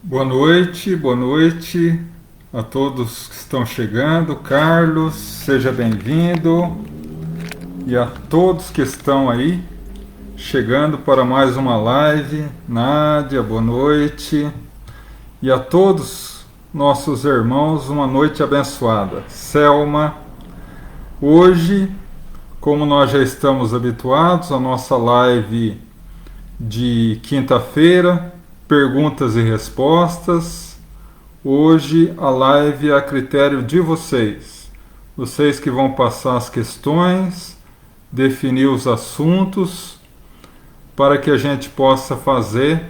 Boa noite a todos que estão chegando. Carlos, seja bem-vindo. E a todos que estão aí chegando para mais uma live. Nádia, boa noite. E a todos nossos irmãos, uma noite abençoada. Selma, hoje, como nós já estamos habituados, a nossa live de quinta-feira, perguntas e respostas. Hoje a live é a critério de vocês. Vocês que vão passar as questões, definir os assuntos, para que a gente possa fazer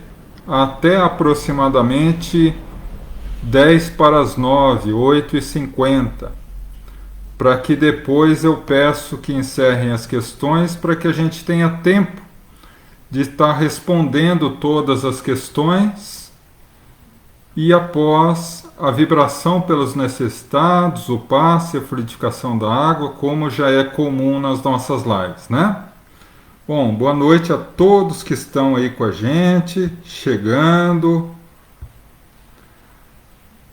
até aproximadamente 10 para as 9, 8h50, para que depois eu peço que encerrem as questões para que a gente tenha tempo de estar respondendo todas as questões e após a vibração pelos necessitados, o passe, a fluidificação da água, como já é comum nas nossas lives, né? Bom, boa noite a todos que estão aí com a gente, chegando.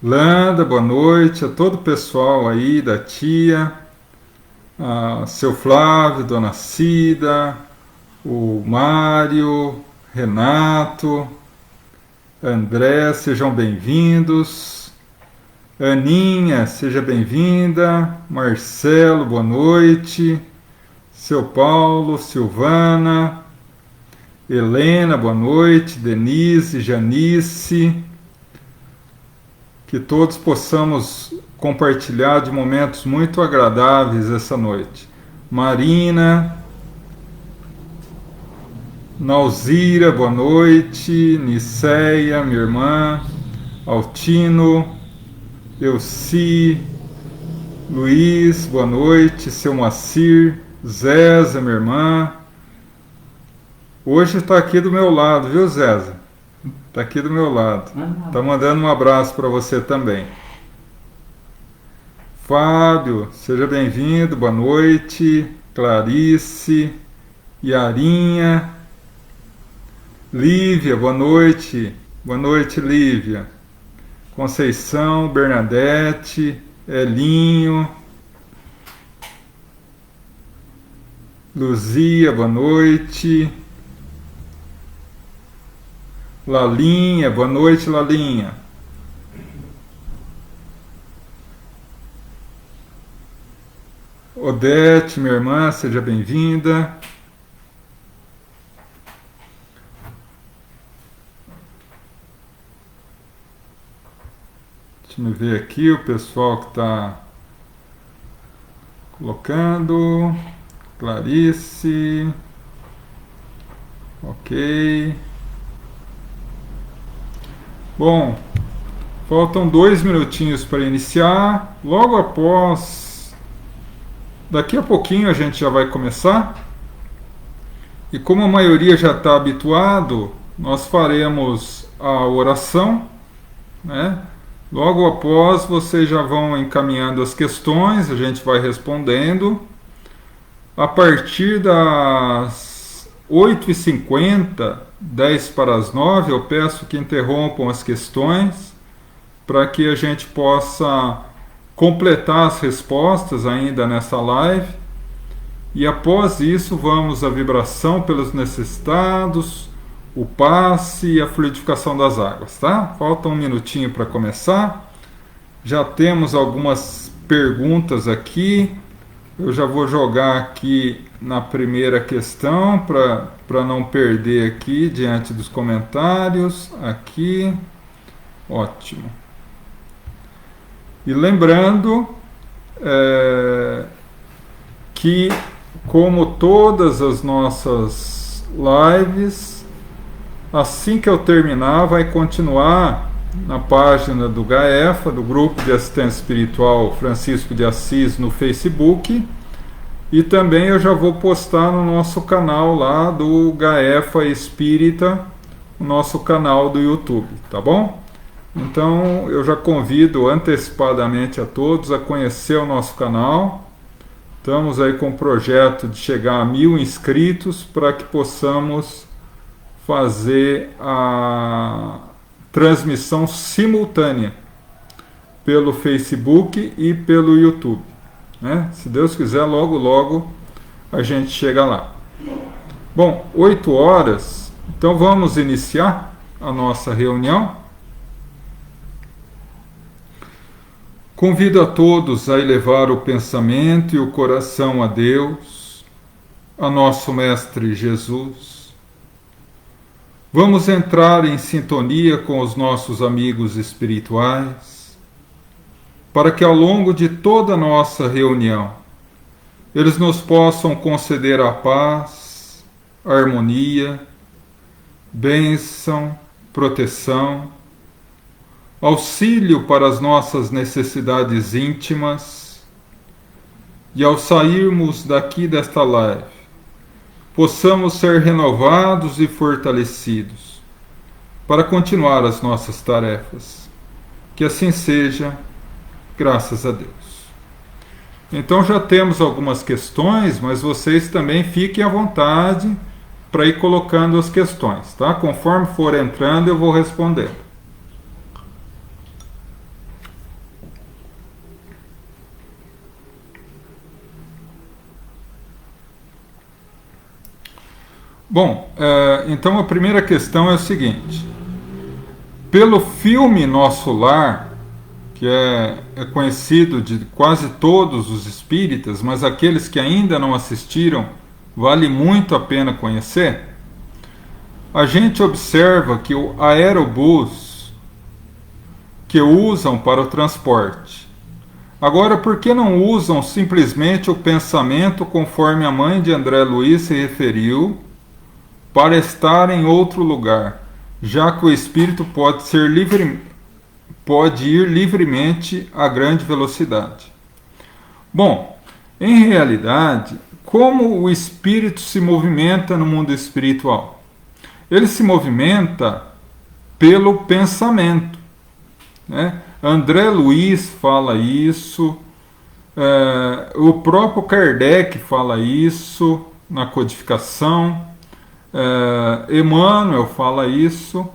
Landa, boa noite a todo o pessoal aí da tia, seu Flávio, Dona Cida, o Mário, Renato, André, sejam bem-vindos. Aninha, seja bem-vinda. Marcelo, boa noite. Seu Paulo, Silvana, Helena, boa noite. Denise, Janice. Que todos possamos compartilhar de momentos muito agradáveis essa noite. Marina, Nauzira, boa noite. Niceia, minha irmã. Altino, Elci, Luiz, boa noite. Seu Moacir, Zéza, minha irmã. Hoje está aqui do meu lado, viu, Zéza? Está aqui do meu lado. Está mandando um abraço para você também. Fábio, seja bem-vindo, boa noite. Clarice, Yarinha, Lívia, boa noite. Boa noite, Lívia. Conceição, Bernadette, Elinho, Luzia, boa noite. Lalinha, boa noite, Lalinha. Odete, minha irmã, seja bem-vinda. Deixa eu ver aqui o pessoal que está colocando. Clarice. Ok. Bom, faltam 2 minutinhos para iniciar. Logo após, daqui a pouquinho a gente já vai começar. E como a maioria já está habituado, nós faremos a oração, né? Logo após, vocês já vão encaminhando as questões, a gente vai respondendo. A partir das 8h50, 10 para as 9, eu peço que interrompam as questões para que a gente possa completar as respostas ainda nessa live. E após isso, vamos à vibração pelos necessitados, o passe e a fluidificação das águas, tá? Falta um minutinho para começar. Já temos algumas perguntas aqui. Eu já vou jogar aqui na primeira questão para não perder aqui diante dos comentários. Aqui. Ótimo. E lembrando que, como todas as nossas lives, assim que eu terminar, vai continuar na página do GAEFA, do Grupo de Assistência Espiritual Francisco de Assis, no Facebook. E também eu já vou postar no nosso canal lá do GAEFA Espírita, o nosso canal do YouTube, tá bom? Então eu já convido antecipadamente a todos a conhecer o nosso canal. Estamos aí com o projeto de chegar a 1000 inscritos para que possamos fazer a transmissão simultânea pelo Facebook e pelo YouTube, né? Se Deus quiser, logo logo a gente chega lá. Bom, 8 horas, então vamos iniciar a nossa reunião. Convido a todos a elevar o pensamento e o coração a Deus, a nosso Mestre Jesus. Vamos entrar em sintonia com os nossos amigos espirituais, para que ao longo de toda a nossa reunião, eles nos possam conceder a paz, a harmonia, bênção, proteção, auxílio para as nossas necessidades íntimas, e ao sairmos daqui desta live, possamos ser renovados e fortalecidos para continuar as nossas tarefas. Que assim seja, graças a Deus. Então já temos algumas questões, mas vocês também fiquem à vontade para ir colocando as questões, tá? Conforme for entrando, eu vou respondendo. Bom, então a primeira questão é o seguinte: pelo filme Nosso Lar, que é conhecido de quase todos os espíritas, mas aqueles que ainda não assistiram, vale muito a pena conhecer, a gente observa que o aerobus que usam para o transporte. Agora, por que não usam simplesmente o pensamento conforme a mãe de André Luiz se referiu, para estar em outro lugar, já que o espírito pode ir livremente a grande velocidade? Bom, em realidade, como o espírito se movimenta no mundo espiritual? Ele se movimenta pelo pensamento, né? André Luiz fala isso, o próprio Kardec fala isso na codificação, Emmanuel fala isso,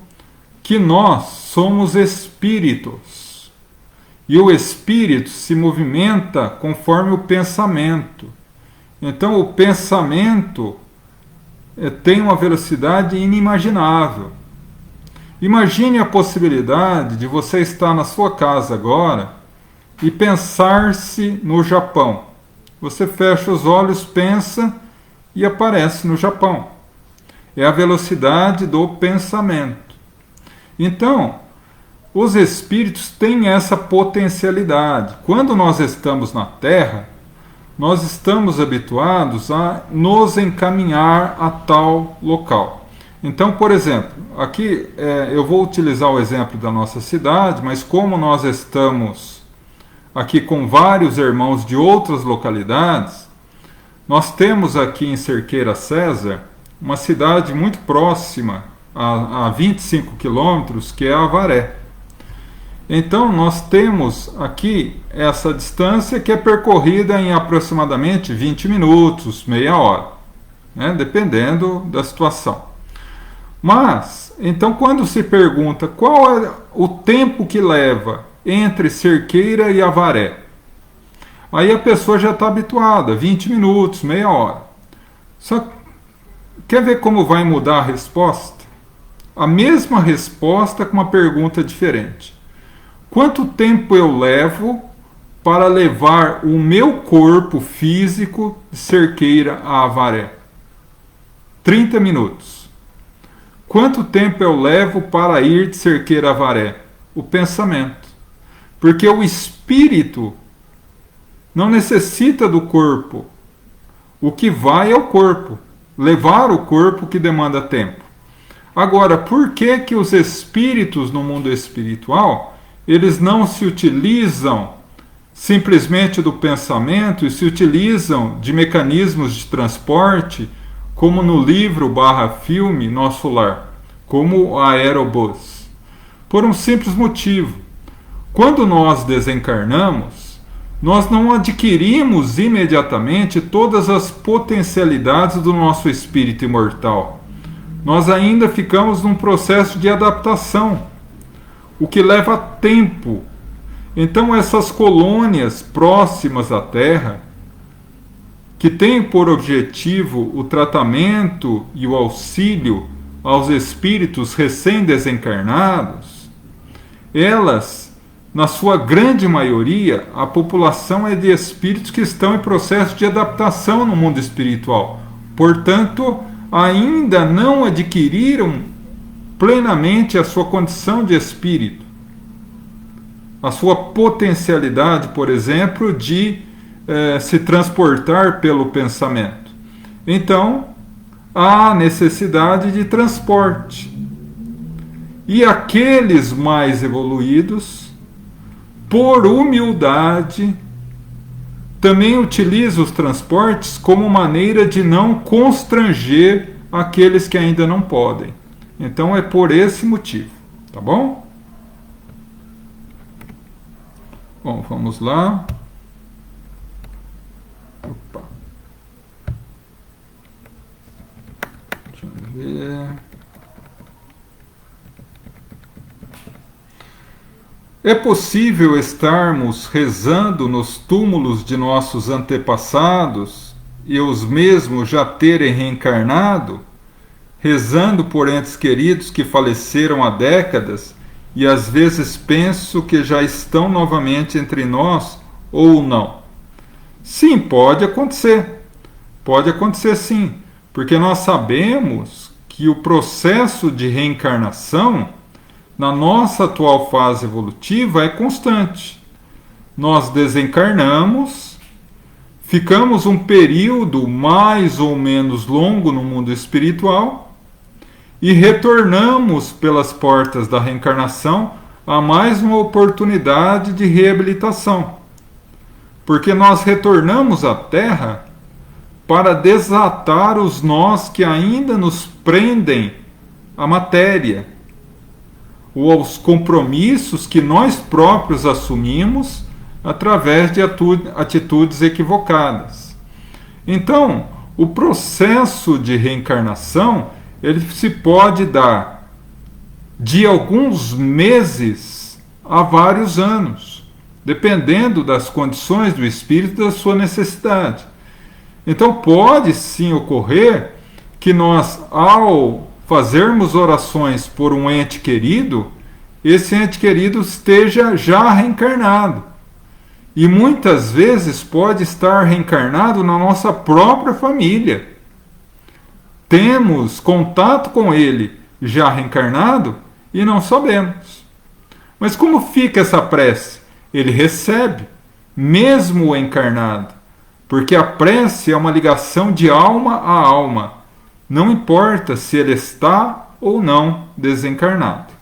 que nós somos espíritos, e o espírito se movimenta conforme o pensamento. Então o pensamento tem uma velocidade inimaginável. Imagine a possibilidade de você estar na sua casa agora e pensar-se no Japão. Você fecha os olhos, pensa e aparece no Japão. É a velocidade do pensamento. Então, os espíritos têm essa potencialidade. Quando nós estamos na Terra, nós estamos habituados a nos encaminhar a tal local. Então, por exemplo, aqui eu vou utilizar o exemplo da nossa cidade, mas como nós estamos aqui com vários irmãos de outras localidades, nós temos aqui em Cerqueira César uma cidade muito próxima, a 25 quilômetros, que é Avaré. Então nós temos aqui essa distância que é percorrida em aproximadamente 20 minutos, meia hora, né? Dependendo da situação. Mas, então quando se pergunta qual é o tempo que leva entre Cerqueira e Avaré, aí a pessoa já está habituada, 20 minutos, meia hora. Só que quer ver como vai mudar a resposta? A mesma resposta com uma pergunta diferente. Quanto tempo eu levo para levar o meu corpo físico de Cerqueira a Avaré? 30 minutos. Quanto tempo eu levo para ir de Cerqueira a Avaré? O pensamento. Porque o espírito não necessita do corpo. O que vai é o corpo. Levar o corpo que demanda tempo. Agora, por que os espíritos no mundo espiritual, eles não se utilizam simplesmente do pensamento e se utilizam de mecanismos de transporte, como no livro / filme Nosso Lar, como a aerobus? Por um simples motivo. Quando nós desencarnamos, nós não adquirimos imediatamente todas as potencialidades do nosso espírito imortal. Nós ainda ficamos num processo de adaptação, o que leva tempo. Então essas colônias próximas à Terra, que têm por objetivo o tratamento e o auxílio aos espíritos recém-desencarnados, elas, na sua grande maioria, a população é de espíritos que estão em processo de adaptação no mundo espiritual. Portanto, ainda não adquiriram plenamente a sua condição de espírito, a sua potencialidade, por exemplo, de se transportar pelo pensamento. Então, há necessidade de transporte. E aqueles mais evoluídos, por humildade, também utilizam os transportes como maneira de não constranger aqueles que ainda não podem. Então é por esse motivo, tá bom? Bom, vamos lá. Opa. Deixa eu ver. É possível estarmos rezando nos túmulos de nossos antepassados e os mesmos já terem reencarnado, rezando por entes queridos que faleceram há décadas e às vezes penso que já estão novamente entre nós ou não? Sim, pode acontecer. Pode acontecer sim, porque nós sabemos que o processo de reencarnação na nossa atual fase evolutiva é constante. Nós desencarnamos, ficamos um período mais ou menos longo no mundo espiritual e retornamos pelas portas da reencarnação a mais uma oportunidade de reabilitação. Porque nós retornamos à Terra para desatar os nós que ainda nos prendem à matéria, ou aos compromissos que nós próprios assumimos através de atitudes equivocadas. Então, o processo de reencarnação, ele se pode dar de alguns meses a vários anos, dependendo das condições do espírito e da sua necessidade. Então, pode sim ocorrer que nós, ao fazermos orações por um ente querido, esse ente querido esteja já reencarnado. E muitas vezes pode estar reencarnado na nossa própria família. Temos contato com ele já reencarnado e não sabemos. Mas como fica essa prece? Ele recebe, mesmo encarnado, porque a prece é uma ligação de alma a alma. Não importa se ele está ou não desencarnado.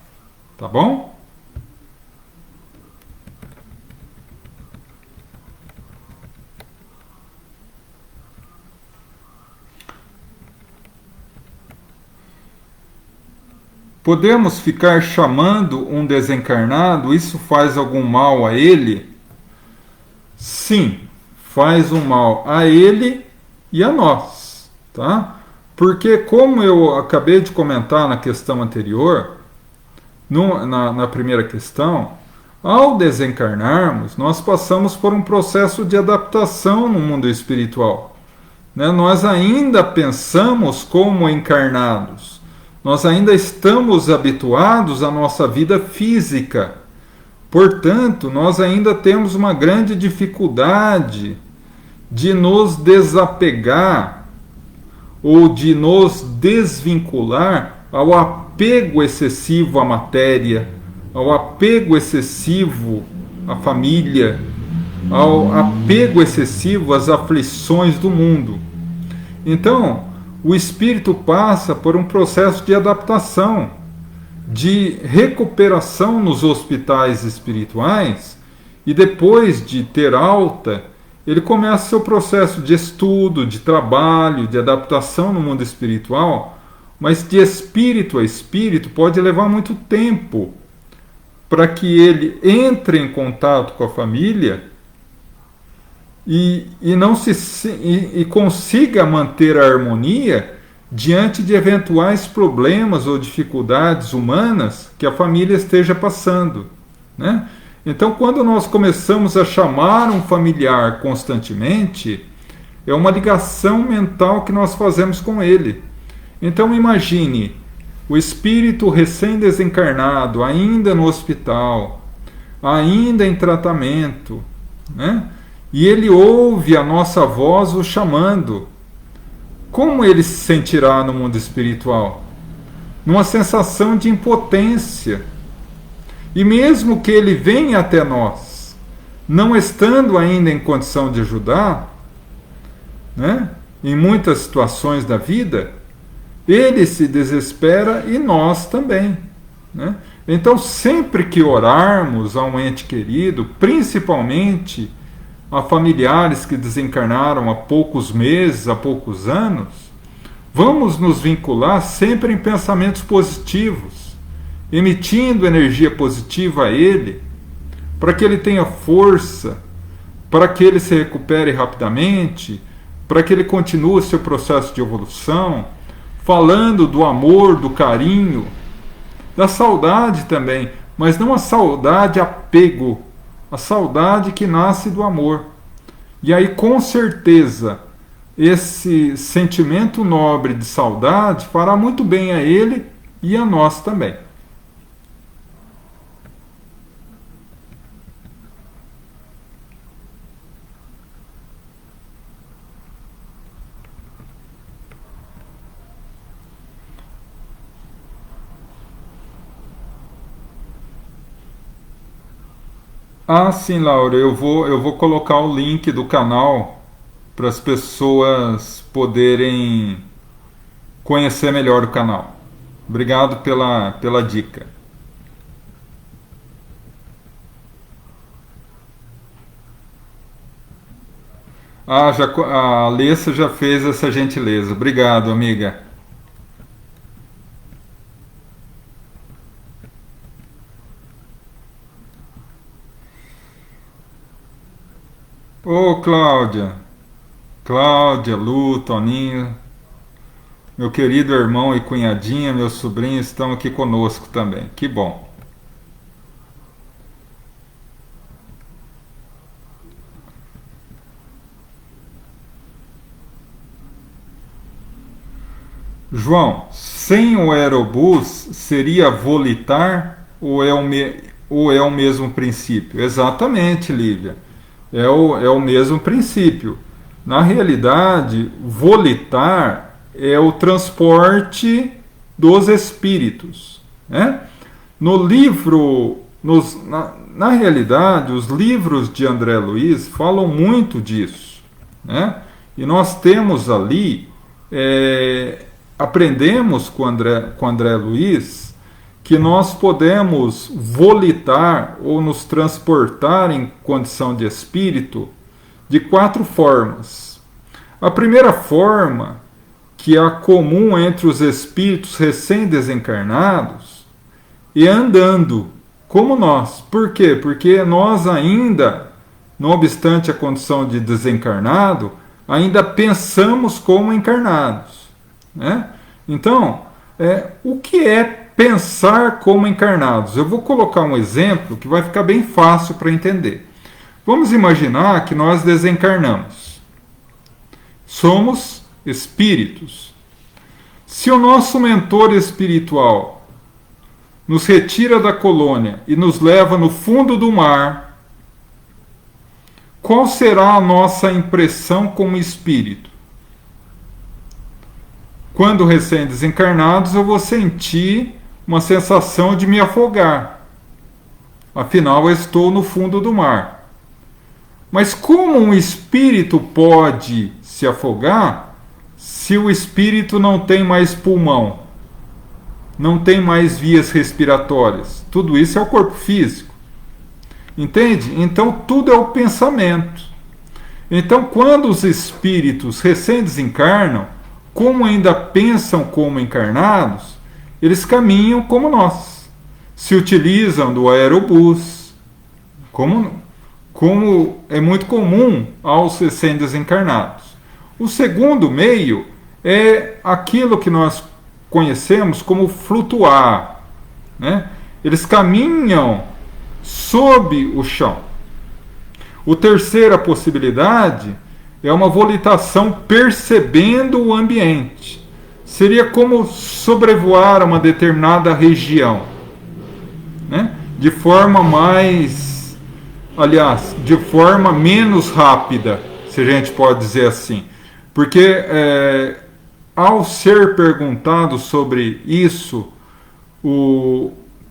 Tá bom? Podemos ficar chamando um desencarnado, isso faz algum mal a ele? Sim, faz um mal a ele e a nós, tá? Porque, como eu acabei de comentar na questão anterior, na primeira questão, ao desencarnarmos, nós passamos por um processo de adaptação no mundo espiritual. Né? Nós ainda pensamos como encarnados, nós ainda estamos habituados à nossa vida física. Portanto, nós ainda temos uma grande dificuldade de nos desapegar ou de nos desvincular ao apego excessivo à matéria, ao apego excessivo à família, ao apego excessivo às aflições do mundo. Então, o espírito passa por um processo de adaptação, de recuperação nos hospitais espirituais, e depois de ter alta, ele começa seu processo de estudo, de trabalho, de adaptação no mundo espiritual, mas de espírito a espírito pode levar muito tempo para que ele entre em contato com a família e consiga manter a harmonia diante de eventuais problemas ou dificuldades humanas que a família esteja passando, né? Então, quando nós começamos a chamar um familiar constantemente, é uma ligação mental que nós fazemos com ele. Então, imagine o espírito recém-desencarnado, ainda no hospital, ainda em tratamento, né? E ele ouve a nossa voz o chamando. Como ele se sentirá no mundo espiritual? Numa sensação de impotência. E mesmo que ele venha até nós, não estando ainda em condição de ajudar, né, em muitas situações da vida, ele se desespera e nós também, né? Então, sempre que orarmos a um ente querido, principalmente a familiares que desencarnaram há poucos meses, há poucos anos, vamos nos vincular sempre em pensamentos positivos, emitindo energia positiva a ele, para que ele tenha força, para que ele se recupere rapidamente, para que ele continue seu processo de evolução, falando do amor, do carinho, da saudade também, mas não a saudade apego, a saudade que nasce do amor. E aí, com certeza, esse sentimento nobre de saudade fará muito bem a ele e a nós também. Ah, sim, Laura, eu vou colocar o link do canal para as pessoas poderem conhecer melhor o canal. Obrigado pela dica. Ah, a Alessa já fez essa gentileza. Obrigado, amiga. Ô, Cláudia. Cláudia, Lu, Toninho, meu querido irmão e cunhadinha, meus sobrinhos estão aqui conosco também. Que bom. João, sem o aerobus seria volitar ou é o mesmo princípio? Exatamente, Lívia. É o mesmo princípio. Na realidade, volitar é o transporte dos espíritos, né? No livro, na realidade, os livros de André Luiz falam muito disso, né? E nós temos ali, aprendemos com André Luiz, que nós podemos volitar ou nos transportar em condição de espírito de 4 formas. A primeira forma, que é a comum entre os espíritos recém-desencarnados, é andando, como nós. Por quê? Porque nós ainda, não obstante a condição de desencarnado, ainda pensamos como encarnados, né? Então, o que é pensar como encarnados? Eu vou colocar um exemplo que vai ficar bem fácil para entender. Vamos imaginar que nós desencarnamos. Somos espíritos. Se o nosso mentor espiritual nos retira da colônia e nos leva no fundo do mar, qual será a nossa impressão como espírito? Quando recém-desencarnados, eu vou sentir uma sensação de me afogar. Afinal, eu estou no fundo do mar. Mas como um espírito pode se afogar se o espírito não tem mais pulmão, não tem mais vias respiratórias? Tudo isso é o corpo físico. Entende? Então tudo é o pensamento. Então, quando os espíritos recém-desencarnam, como ainda pensam como encarnados, eles caminham como nós. Se utilizam do aerobus, como é muito comum aos recém-desencarnados. O segundo meio é aquilo que nós conhecemos como flutuar, né? Eles caminham sob o chão. A terceira possibilidade é uma volitação percebendo o ambiente. Seria como sobrevoar uma determinada região, né? De forma mais, aliás, de forma menos rápida, se a gente pode dizer assim. Porque ao ser perguntado sobre isso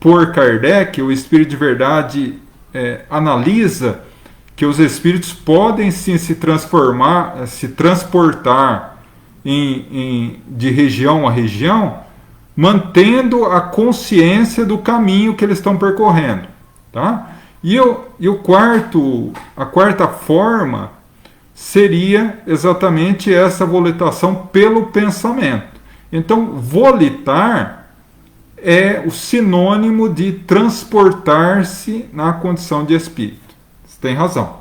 por Kardec, o Espírito de Verdade analisa que os espíritos podem sim se transformar, se transportar de região a região, mantendo a consciência do caminho que eles estão percorrendo, tá? E a quarta forma seria exatamente essa volitação pelo pensamento. Então, volitar é o sinônimo de transportar-se na condição de espírito. Você tem razão.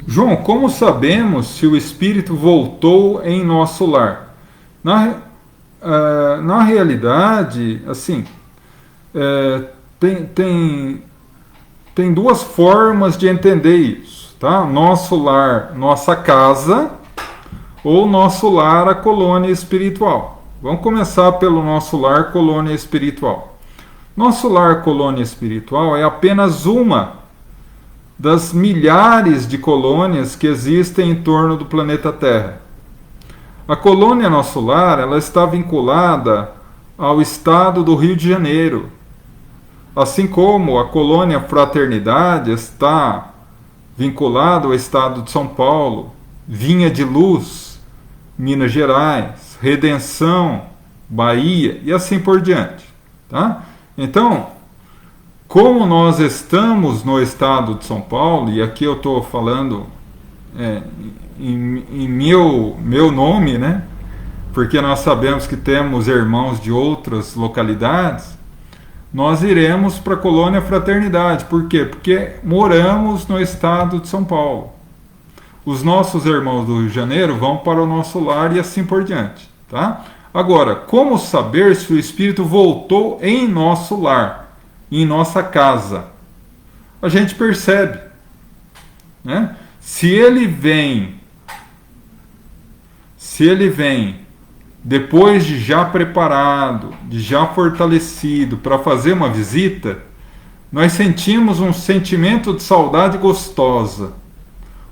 João, como sabemos se o espírito voltou em nosso lar? Na realidade, assim, é, tem, tem, tem duas formas de entender isso, tá? Nosso lar, nossa casa, ou nosso lar, a colônia espiritual. Vamos começar pelo nosso lar, colônia espiritual. Nosso lar, colônia espiritual, é apenas uma das milhares de colônias que existem em torno do planeta Terra. A colônia Nosso Lar, ela está vinculada ao estado do Rio de Janeiro, assim como a colônia Fraternidade está vinculada ao estado de São Paulo, Vinha de Luz, Minas Gerais, Redenção, Bahia e assim por diante, tá? Então, como nós estamos no estado de São Paulo, e aqui eu estou falando em meu nome, né? Porque nós sabemos que temos irmãos de outras localidades, nós iremos para a colônia Fraternidade. Por quê? Porque moramos no estado de São Paulo. Os nossos irmãos do Rio de Janeiro vão para o nosso lar e assim por diante, tá? Agora, como saber se o espírito voltou em nosso lar, em nossa casa? A gente percebe, né? Se ele vem depois de já preparado, de já fortalecido para fazer uma visita, nós sentimos um sentimento de saudade gostosa,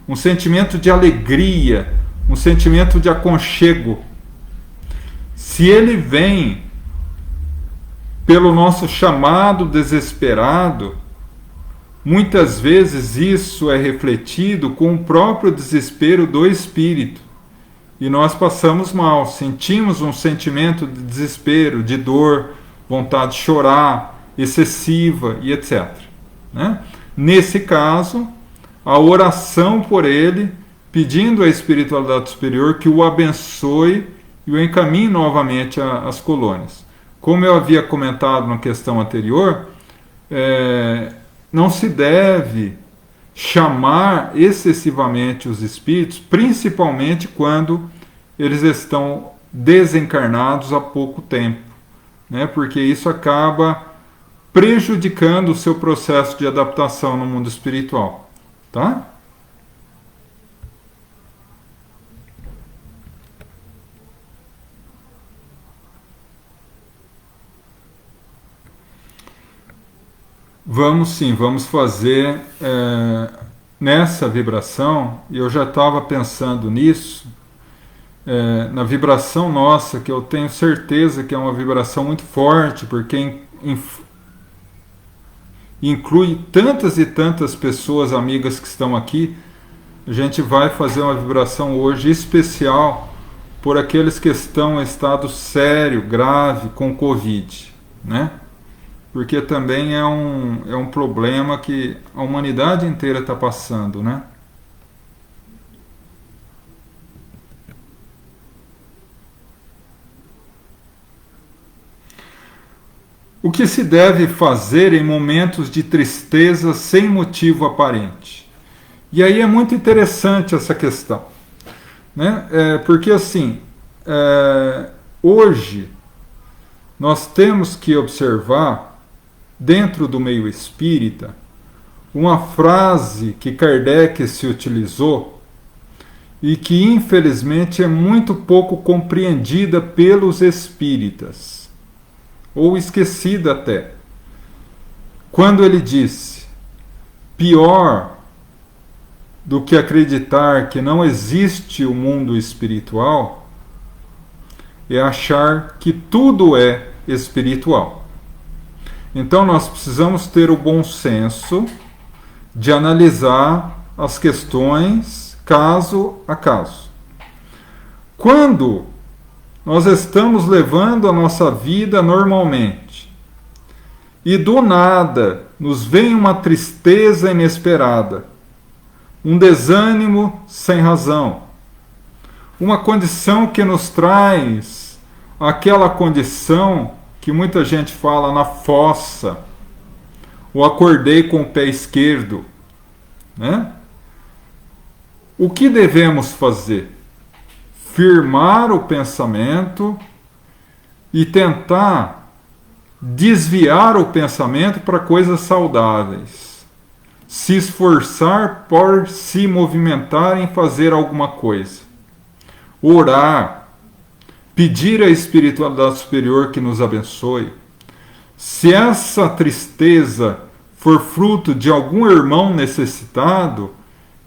um sentimento de alegria, um sentimento de aconchego. Se ele vem pelo nosso chamado desesperado, muitas vezes isso é refletido com o próprio desespero do espírito. E nós passamos mal, sentimos um sentimento de desespero, de dor, vontade de chorar, excessiva e etc. Né? Nesse caso, a oração por ele, pedindo à espiritualidade superior que o abençoe e o encaminhe novamente às colônias. Como eu havia comentado na questão anterior, não se deve chamar excessivamente os espíritos, principalmente quando eles estão desencarnados há pouco tempo, né? Porque isso acaba prejudicando o seu processo de adaptação no mundo espiritual, tá? Vamos sim, vamos fazer nessa vibração, e eu já estava pensando nisso, na vibração nossa, que eu tenho certeza que é uma vibração muito forte, porque inclui tantas e tantas pessoas amigas que estão aqui. A gente vai fazer uma vibração hoje especial por aqueles que estão em estado sério, grave, com Covid, né? Porque também é um problema que a humanidade inteira está passando, né? O que se deve fazer em momentos de tristeza sem motivo aparente? E aí é muito interessante essa questão, né? Porque assim, hoje nós temos que observar, dentro do meio espírita, uma frase que Kardec se utilizou e que infelizmente é muito pouco compreendida pelos espíritas, ou esquecida até. Quando ele disse: pior do que acreditar que não existe o mundo espiritual é achar que tudo é espiritual. Então nós precisamos ter o bom senso de analisar as questões caso a caso. Quando nós estamos levando a nossa vida normalmente e do nada nos vem uma tristeza inesperada, um desânimo sem razão, uma condição que nos traz aquela condição que muita gente fala na fossa, ou acordei com o pé esquerdo, né? O que devemos fazer? Firmar o pensamento e tentar desviar o pensamento para coisas saudáveis. Se esforçar por se movimentar em fazer alguma coisa. Orar. Pedir à espiritualidade superior que nos abençoe. Se essa tristeza for fruto de algum irmão necessitado,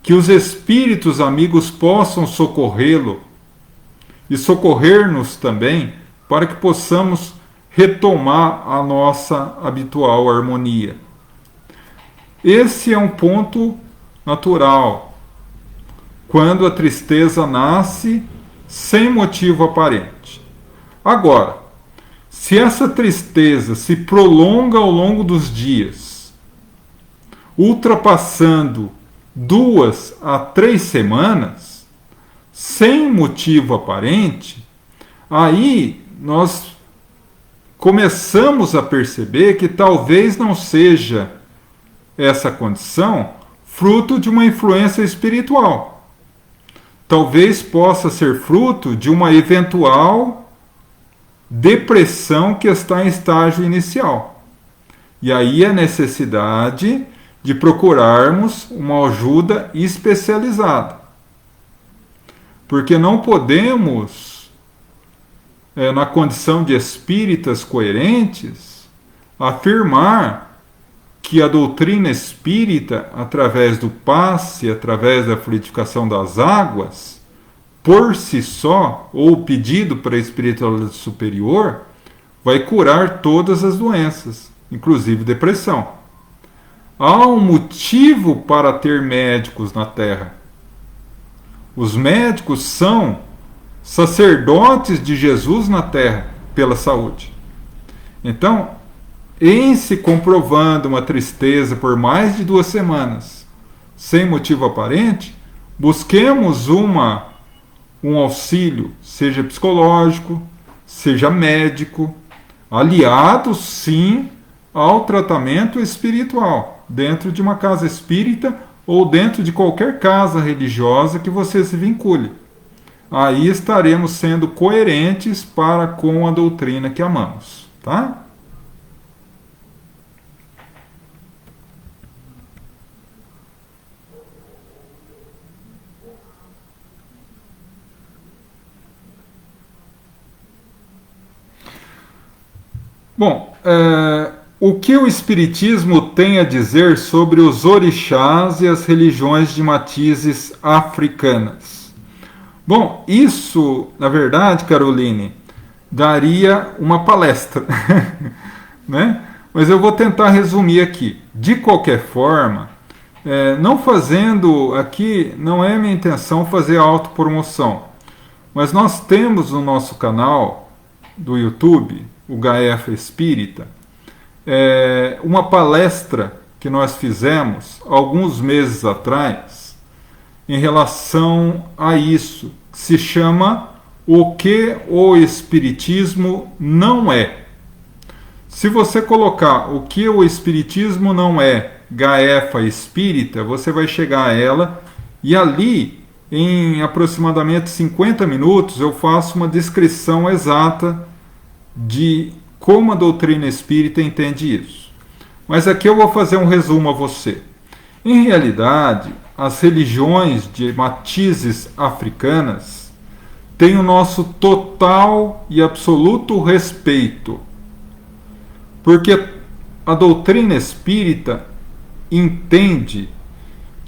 que os espíritos amigos possam socorrê-lo e socorrer-nos também, para que possamos retomar a nossa habitual harmonia. Esse é um ponto natural, quando a tristeza nasce sem motivo aparente. Agora, se essa tristeza se prolonga ao longo dos dias, ultrapassando 2 a 3 semanas, sem motivo aparente, aí nós começamos a perceber que talvez não seja essa condição fruto de uma influência espiritual. Talvez possa ser fruto de uma eventual depressão que está em estágio inicial. E aí a necessidade de procurarmos uma ajuda especializada. Porque não podemos, na condição de espíritas coerentes, afirmar que a doutrina espírita, através do passe, através da fluidificação das águas, por si só, ou pedido para a espiritualidade superior, vai curar todas as doenças, inclusive depressão. Há um motivo para ter médicos na Terra. Os médicos são sacerdotes de Jesus na Terra pela saúde. Então, em se comprovando uma tristeza por mais de 2 semanas, sem motivo aparente, busquemos um auxílio, seja psicológico, seja médico, aliado sim ao tratamento espiritual, dentro de uma casa espírita ou dentro de qualquer casa religiosa que você se vincule. Aí estaremos sendo coerentes para com a doutrina que amamos, tá? Bom, o que o Espiritismo tem a dizer sobre os orixás e as religiões de matizes africanas? Bom, isso, na verdade, Caroline, daria uma palestra, né? Mas eu vou tentar resumir aqui. De qualquer forma, não fazendo aqui, não é minha intenção fazer autopromoção, mas nós temos no nosso canal do YouTube, o Gaefa Espírita, uma palestra que nós fizemos alguns meses atrás em relação a isso, que se chama O que o Espiritismo não é. Se você colocar o que o Espiritismo não é, Gaefa Espírita, você vai chegar a ela, e ali, em aproximadamente 50 minutos, eu faço uma descrição exata de como a doutrina espírita entende isso. Mas aqui eu vou fazer um resumo a você. Em realidade, as religiões de matizes africanas têm o nosso total e absoluto respeito, porque a doutrina espírita entende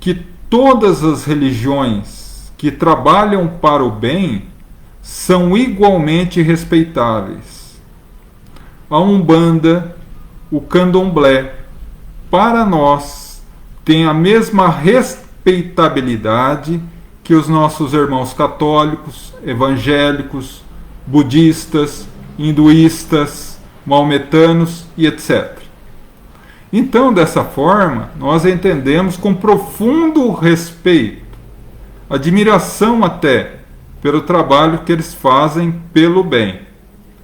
que todas as religiões que trabalham para o bem são igualmente respeitáveis. A Umbanda, o Candomblé, para nós, tem a mesma respeitabilidade que os nossos irmãos católicos, evangélicos, budistas, hinduístas, maometanos e etc. Então, dessa forma, nós entendemos com profundo respeito, admiração até, pelo trabalho que eles fazem pelo bem,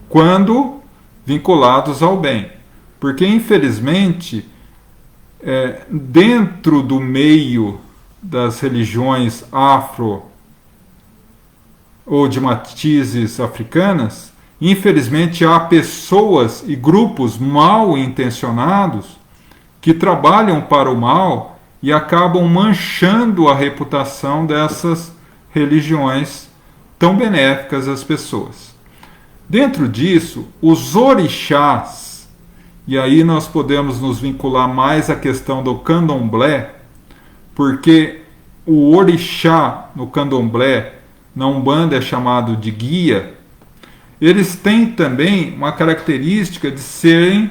quando vinculados ao bem. Porque, infelizmente, dentro do meio das religiões afro ou de matizes africanas, infelizmente há pessoas e grupos mal intencionados que trabalham para o mal e acabam manchando a reputação dessas religiões tão benéficas às pessoas. Dentro disso, os orixás, e aí nós podemos nos vincular mais à questão do candomblé, porque o orixá no candomblé, na Umbanda, é chamado de guia. Eles têm também uma característica de serem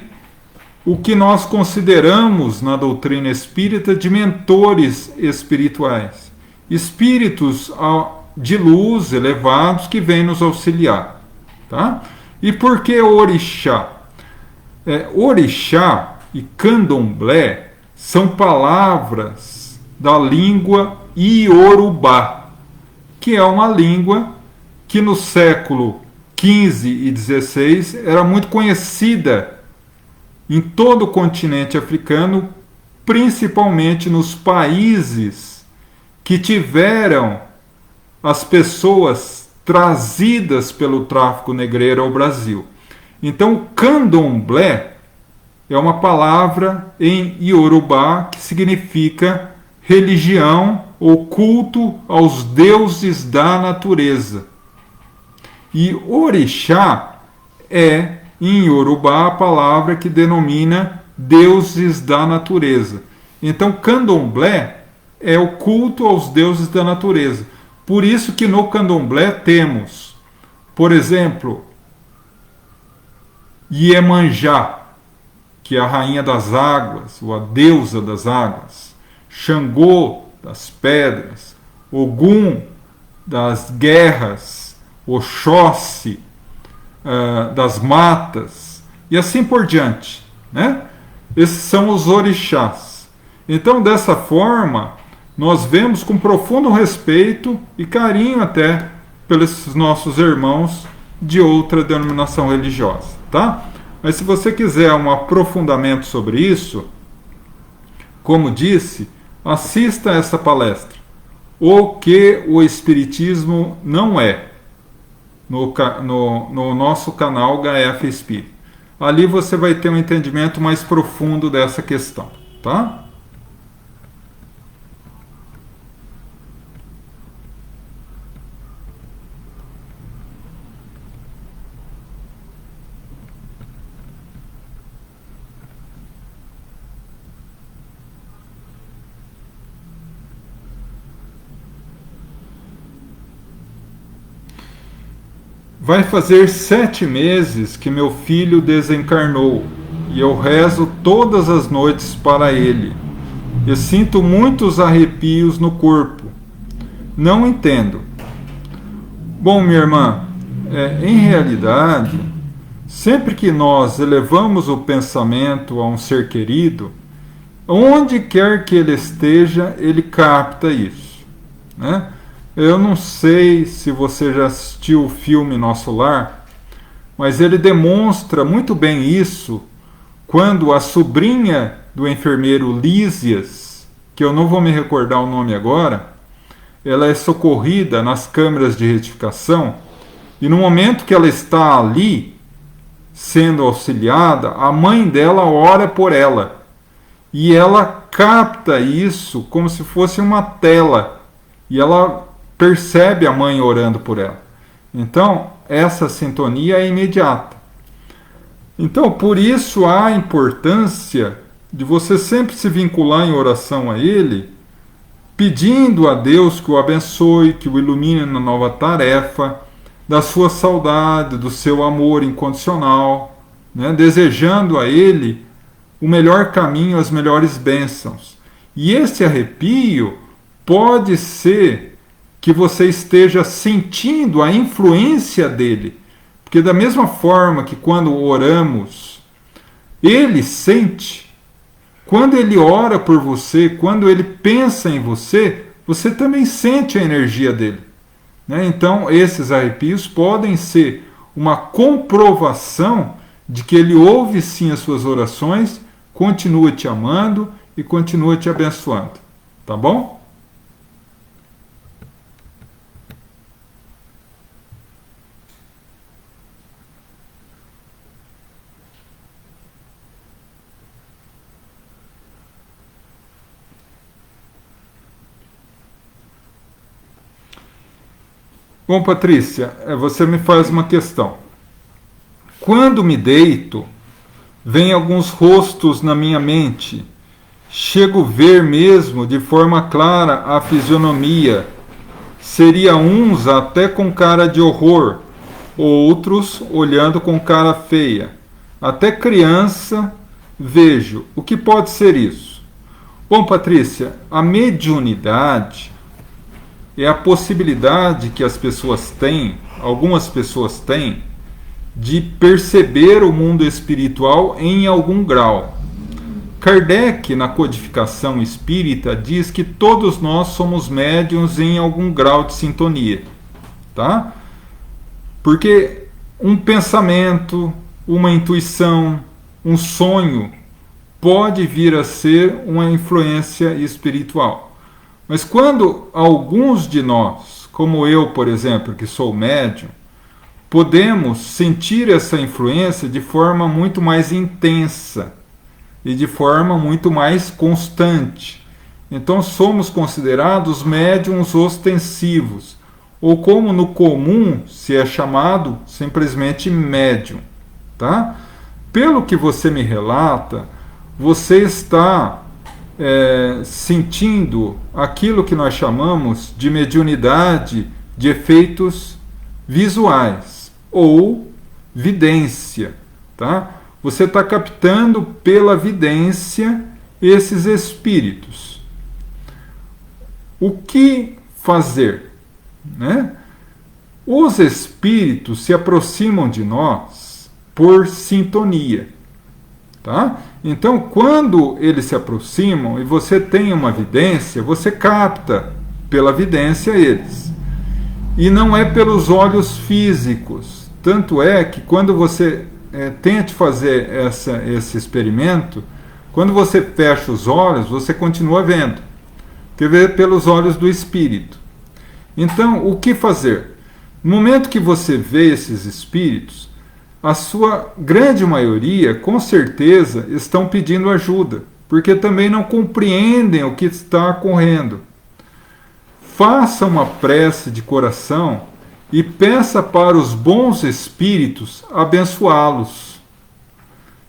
o que nós consideramos na doutrina espírita de mentores espirituais, espíritos de luz elevados que vêm nos auxiliar. Tá? E por que orixá? Orixá e candomblé são palavras da língua iorubá, que é uma língua que no século XV e XVI era muito conhecida em todo o continente africano, principalmente nos países que tiveram as pessoas trazidas pelo tráfico negreiro ao Brasil. Então, candomblé é uma palavra em iorubá que significa religião ou culto aos deuses da natureza. E orixá é, em iorubá, a palavra que denomina deuses da natureza. Então, candomblé é o culto aos deuses da natureza. Por isso que no candomblé temos, por exemplo, Iemanjá, que é a rainha das águas, ou a deusa das águas, Xangô, das pedras, Ogum, das guerras, Oxóssi, das matas, e assim por diante, né? Esses são os orixás. Então, dessa forma, nós vemos com profundo respeito e carinho até pelos nossos irmãos de outra denominação religiosa, tá? Mas se você quiser um aprofundamento sobre isso, como disse, assista a essa palestra. O que o Espiritismo não é, no nosso canal HF Espírito. Ali você vai ter um entendimento mais profundo dessa questão, tá? Vai fazer 7 meses que meu filho desencarnou e eu rezo todas as noites para ele. Eu sinto muitos arrepios no corpo. Não entendo. Bom, minha irmã, em realidade, sempre que nós elevamos o pensamento a um ser querido, onde quer que ele esteja, ele capta isso, né? Eu não sei se você já assistiu o filme Nosso Lar, mas ele demonstra muito bem isso quando a sobrinha do enfermeiro Lísias, que eu não vou me recordar o nome agora, ela é socorrida nas câmeras de retificação, e no momento que ela está ali, sendo auxiliada, a mãe dela ora por ela. E ela capta isso como se fosse uma tela. E ela percebe a mãe orando por ela. Então, essa sintonia é imediata. Então, por isso há a importância de você sempre se vincular em oração a Ele, pedindo a Deus que o abençoe, que o ilumine na nova tarefa, da sua saudade, do seu amor incondicional, né? Desejando a Ele o melhor caminho, as melhores bênçãos. E esse arrepio pode ser que você esteja sentindo a influência dele. Porque da mesma forma que quando oramos, ele sente, quando ele ora por você, quando ele pensa em você, você também sente a energia dele. Né? Então, esses arrepios podem ser uma comprovação de que ele ouve sim as suas orações, continua te amando e continua te abençoando. Tá bom? Bom, Patrícia, você me faz uma questão. Quando me deito, vêm alguns rostos na minha mente. Chego a ver mesmo de forma clara a fisionomia. Seria uns até com cara de horror, outros olhando com cara feia. Até criança vejo. O que pode ser isso? Bom, Patrícia, a mediunidade é a possibilidade que as pessoas têm, algumas pessoas têm, de perceber o mundo espiritual em algum grau. Kardec, na codificação espírita, diz que todos nós somos médiuns em algum grau de sintonia. Tá? Porque um pensamento, uma intuição, um sonho pode vir a ser uma influência espiritual. Mas quando alguns de nós, como eu, por exemplo, que sou médium, podemos sentir essa influência de forma muito mais intensa e de forma muito mais constante. Então somos considerados médiums ostensivos, ou como no comum se é chamado, simplesmente médium. Tá? Pelo que você me relata, você está sentindo aquilo que nós chamamos de mediunidade de efeitos visuais ou vidência, tá? Você está captando pela vidência esses espíritos. O que fazer? Né? Os espíritos se aproximam de nós por sintonia. Tá? Então, quando eles se aproximam e você tem uma vidência, você capta pela vidência eles. E não é pelos olhos físicos. Tanto é que quando você tente fazer esse experimento, quando você fecha os olhos, você continua vendo. Porque vê pelos olhos do espírito. Então, o que fazer? No momento que você vê esses espíritos, a sua grande maioria, com certeza, estão pedindo ajuda, porque também não compreendem o que está ocorrendo. Faça uma prece de coração e peça para os bons espíritos abençoá-los.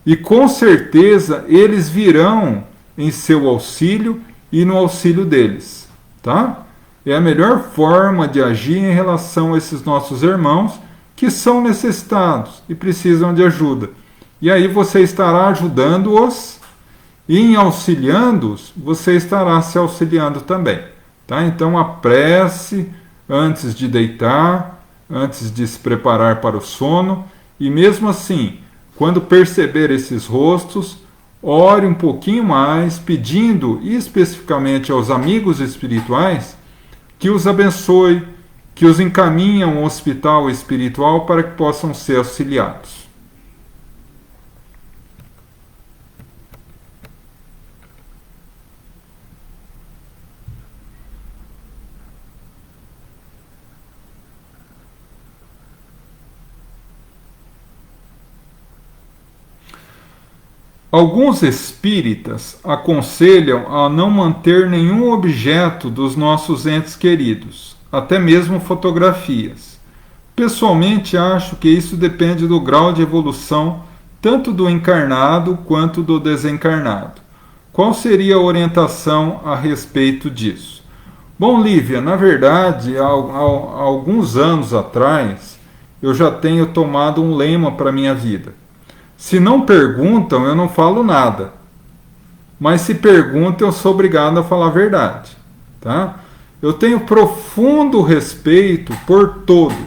E com certeza eles virão em seu auxílio e no auxílio deles. Tá? É a melhor forma de agir em relação a esses nossos irmãos que são necessitados e precisam de ajuda. E aí você estará ajudando-os e em auxiliando-os, você estará se auxiliando também. Tá? Então a prece antes de deitar, antes de se preparar para o sono, e mesmo assim, quando perceber esses rostos, ore um pouquinho mais, pedindo especificamente aos amigos espirituais que os abençoe, que os encaminham a um hospital espiritual para que possam ser auxiliados. Alguns espíritas aconselham a não manter nenhum objeto dos nossos entes queridos, até mesmo fotografias. Pessoalmente, acho que isso depende do grau de evolução tanto do encarnado quanto do desencarnado. Qual seria a orientação a respeito disso? Bom, Lívia, na verdade, há alguns anos atrás, eu já tenho tomado um lema para a minha vida. Se não perguntam, eu não falo nada. Mas se perguntam, eu sou obrigado a falar a verdade. Tá? Eu tenho profundo respeito por todos,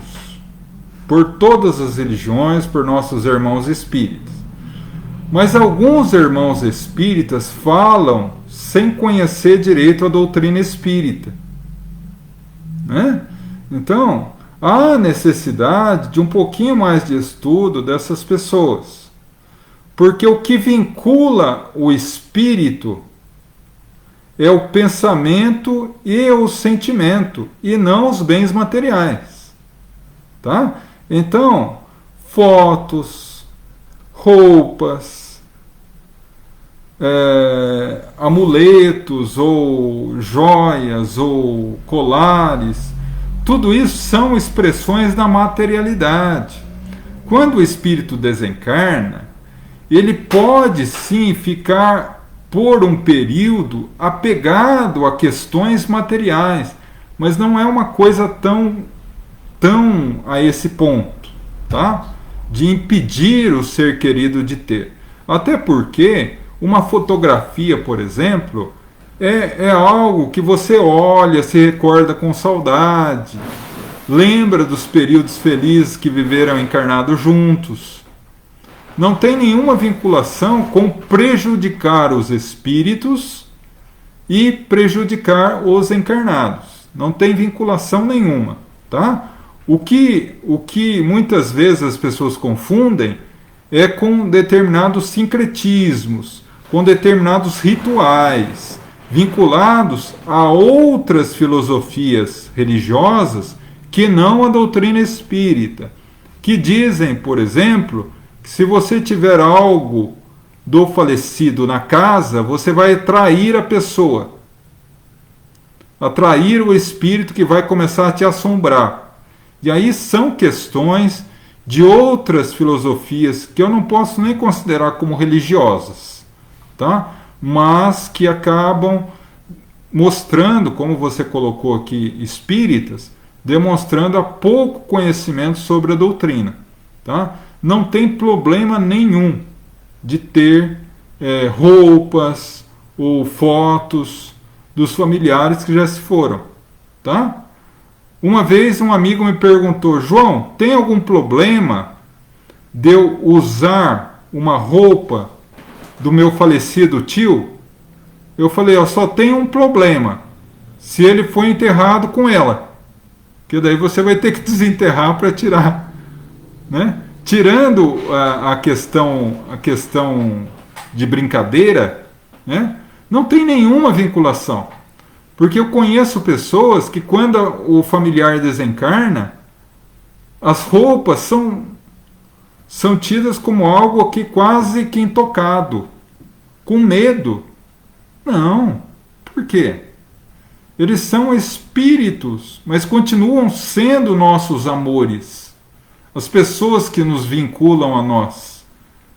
por todas as religiões, por nossos irmãos espíritas. Mas alguns irmãos espíritas falam sem conhecer direito a doutrina espírita. Né? Então, há necessidade de um pouquinho mais de estudo dessas pessoas. Porque o que vincula o espírito é o pensamento e o sentimento, e não os bens materiais. Tá? Então, fotos, roupas, amuletos, ou joias, ou colares, tudo isso são expressões da materialidade. Quando o espírito desencarna, ele pode sim ficar por um período apegado a questões materiais, mas não é uma coisa tão a esse ponto, tá? De impedir o ser querido de ter. Até porque uma fotografia, por exemplo, é algo que você olha, se recorda com saudade, lembra dos períodos felizes que viveram encarnados juntos. Não tem nenhuma vinculação com prejudicar os espíritos e prejudicar os encarnados. Não tem vinculação nenhuma, tá? O que muitas vezes as pessoas confundem é com determinados sincretismos, com determinados rituais, vinculados a outras filosofias religiosas que não a doutrina espírita, que dizem, por exemplo, se você tiver algo do falecido na casa, você vai atrair a pessoa, atrair o espírito que vai começar a te assombrar. E aí são questões de outras filosofias que eu não posso nem considerar como religiosas, tá? Mas que acabam mostrando, como você colocou aqui, espíritas, demonstrando a pouco conhecimento sobre a doutrina, tá? Não tem problema nenhum de ter roupas ou fotos dos familiares que já se foram, tá? Uma vez um amigo me perguntou: João, tem algum problema de eu usar uma roupa do meu falecido tio? Eu falei: eu só tenho um problema, se ele foi enterrado com ela, que daí você vai ter que desenterrar para tirar, né? Tirando a questão de brincadeira, né, não tem nenhuma vinculação. Porque eu conheço pessoas que, quando o familiar desencarna, as roupas são tidas como algo que quase que intocado, com medo. Não. Por quê? Eles são espíritos, mas continuam sendo nossos amores. As pessoas que nos vinculam a nós,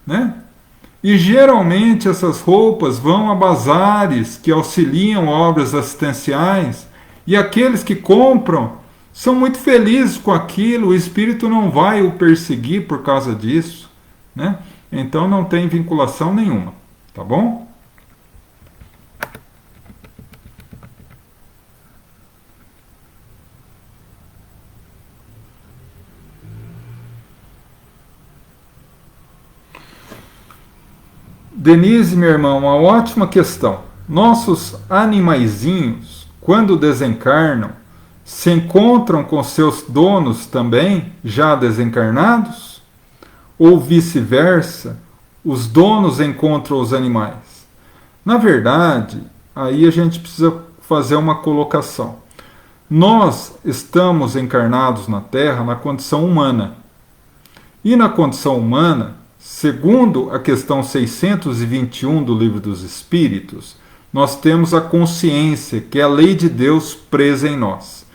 né? E geralmente essas roupas vão a bazares que auxiliam obras assistenciais, e aqueles que compram são muito felizes com aquilo, o espírito não vai o perseguir por causa disso, né? Então não tem vinculação nenhuma, tá bom? Denise, meu irmão, uma ótima questão. Nossos animaizinhos, quando desencarnam, se encontram com seus donos também, já desencarnados? Ou vice-versa, os donos encontram os animais? Na verdade, aí a gente precisa fazer uma colocação. Nós estamos encarnados na Terra na condição humana. E na condição humana, Segundo a questão 621 do Livro dos Espíritos, nós temos a consciência, que é a lei de Deus presa em nós.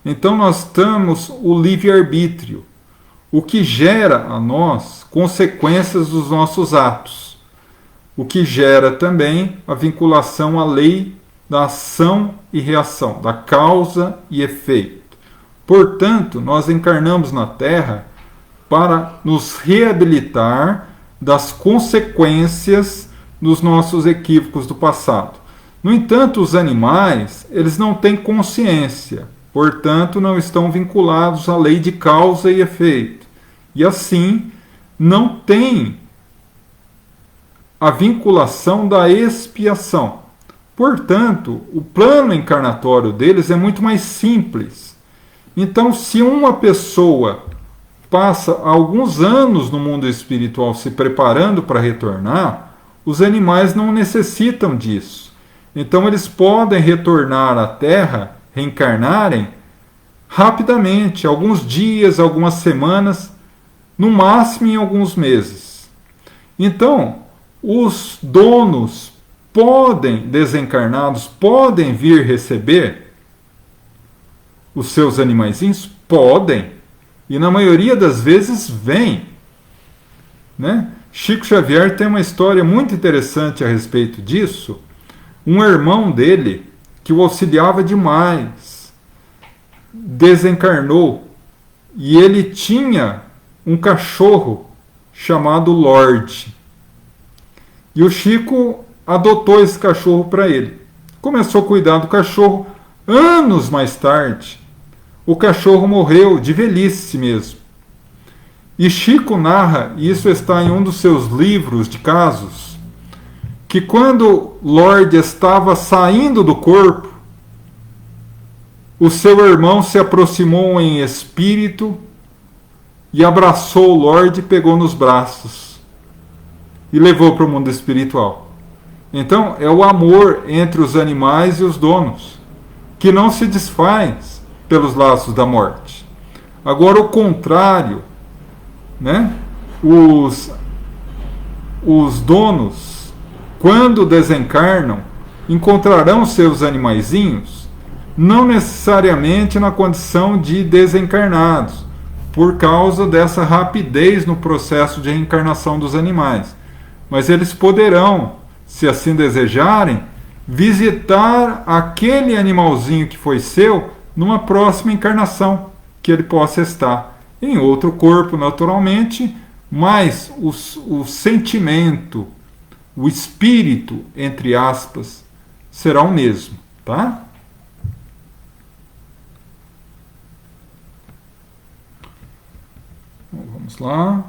Então nós temos o livre-arbítrio, o que gera a nós consequências dos nossos atos, o que gera também a vinculação à lei da ação e reação, da causa e efeito. Portanto, nós encarnamos na Terra para nos reabilitar das consequências dos nossos equívocos do passado. No entanto, os animais, eles não têm consciência, portanto, não estão vinculados à lei de causa e efeito. E assim, não tem a vinculação da expiação. Portanto, o plano encarnatório deles é muito mais simples. Então, se uma pessoa passa alguns anos no mundo espiritual se preparando para retornar, os animais não necessitam disso. Então, eles podem retornar à Terra, reencarnarem, rapidamente, alguns dias, algumas semanas, no máximo em alguns meses. Então, os donos desencarnados, podem vir receber os seus animaizinhos? Podem. E na maioria das vezes vêm. Né? Chico Xavier tem uma história muito interessante a respeito disso. Um irmão dele, que o auxiliava demais, desencarnou. E ele tinha um cachorro chamado Lorde. E o Chico adotou esse cachorro para ele. Começou a cuidar do cachorro. Anos mais tarde, o cachorro morreu de velhice mesmo. E Chico narra, e isso está em um dos seus livros de casos, que quando Lorde estava saindo do corpo, o seu irmão se aproximou em espírito e abraçou o Lorde e pegou nos braços e levou para o mundo espiritual. Então, é o amor entre os animais e os donos, que não se desfaz pelos laços da morte. Agora, o contrário, né? Os donos, quando desencarnam, encontrarão seus animaizinhos, não necessariamente na condição de desencarnados, por causa dessa rapidez no processo de reencarnação dos animais. Mas eles poderão, se assim desejarem, visitar aquele animalzinho que foi seu numa próxima encarnação, que ele possa estar em outro corpo naturalmente, mas o sentimento, o espírito, entre aspas, será o mesmo, tá? Vamos lá.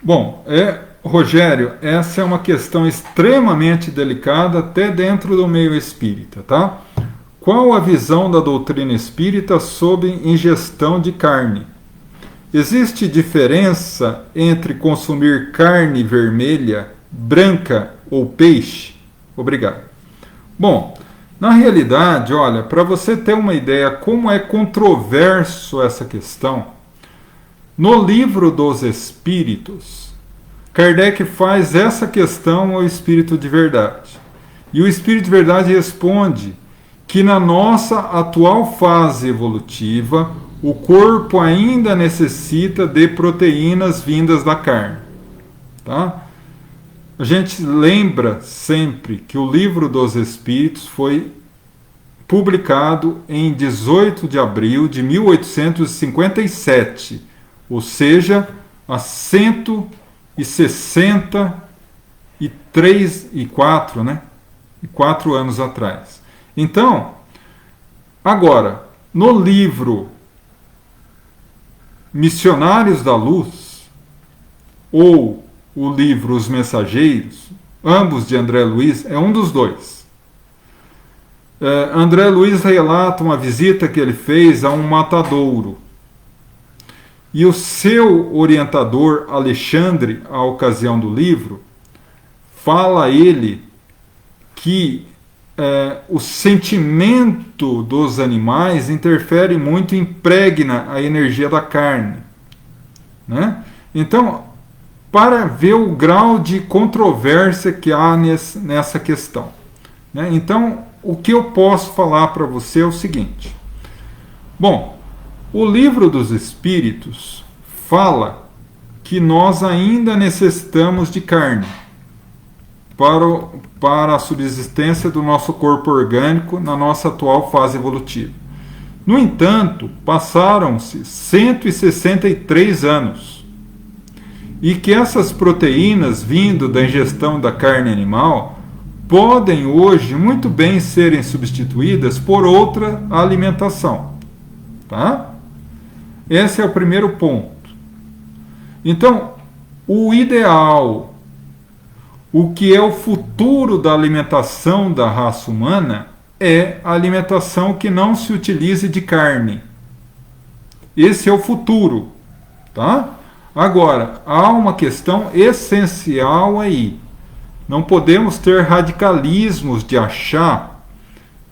Bom, Rogério, essa é uma questão extremamente delicada até dentro do meio espírita, tá? Qual a visão da doutrina espírita sobre ingestão de carne? Existe diferença entre consumir carne vermelha, branca ou peixe? Obrigado. Bom, na realidade, olha, para você ter uma ideia como é controverso essa questão, no Livro dos Espíritos, Kardec faz essa questão ao Espírito de Verdade. E o Espírito de Verdade responde que na nossa atual fase evolutiva, o corpo ainda necessita de proteínas vindas da carne. Tá? A gente lembra sempre que o Livro dos Espíritos foi publicado em 18 de abril de 1857, ou seja, há 4 anos atrás. Então, agora, no livro Missionários da Luz, ou o livro Os Mensageiros, ambos de André Luiz, é um dos dois. André Luiz relata uma visita que ele fez a um matadouro. E o seu orientador, Alexandre, à ocasião do livro, fala ele que o sentimento dos animais interfere muito e impregna a energia da carne, né? Então, para ver o grau de controvérsia que há nessa questão, né? Então, o que eu posso falar para você é o seguinte. Bom, o Livro dos Espíritos fala que nós ainda necessitamos de carne para a subsistência do nosso corpo orgânico na nossa atual fase evolutiva. No entanto, passaram-se 163 anos e que essas proteínas vindo da ingestão da carne animal podem hoje muito bem serem substituídas por outra alimentação. Tá? Esse é o primeiro ponto. Então, o ideal, o que é o futuro da alimentação da raça humana é a alimentação que não se utilize de carne. Esse é o futuro, tá? Agora, há uma questão essencial aí. Não podemos ter radicalismos de achar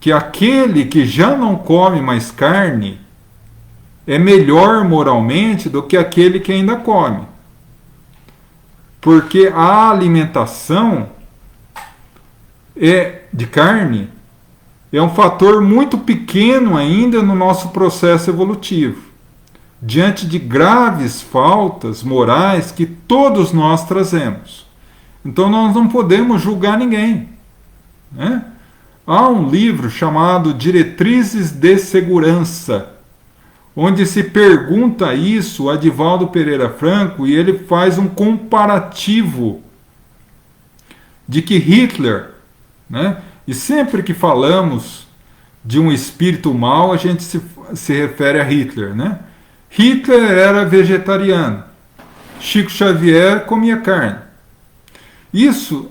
que aquele que já não come mais carne é melhor moralmente do que aquele que ainda come. Porque a alimentação de carne é um fator muito pequeno ainda no nosso processo evolutivo, diante de graves faltas morais que todos nós trazemos. Então nós não podemos julgar ninguém, né? Há um livro chamado Diretrizes de Segurança, onde se pergunta isso a Divaldo Pereira Franco, e ele faz um comparativo de que Hitler, né, e sempre que falamos de um espírito mau, a gente se refere a Hitler, né? Hitler era vegetariano, Chico Xavier comia carne. Isso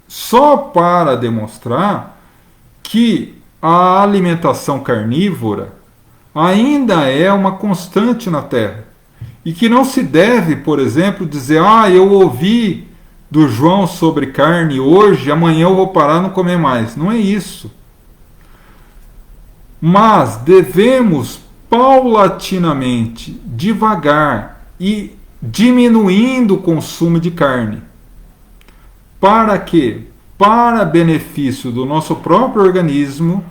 só para demonstrar que a alimentação carnívora ainda é uma constante na Terra. E que não se deve, por exemplo, dizer: eu ouvi do João sobre carne hoje, amanhã eu vou parar, não comer mais. Não é isso. Mas devemos paulatinamente, devagar e diminuindo o consumo de carne. Para quê? Para benefício do nosso próprio organismo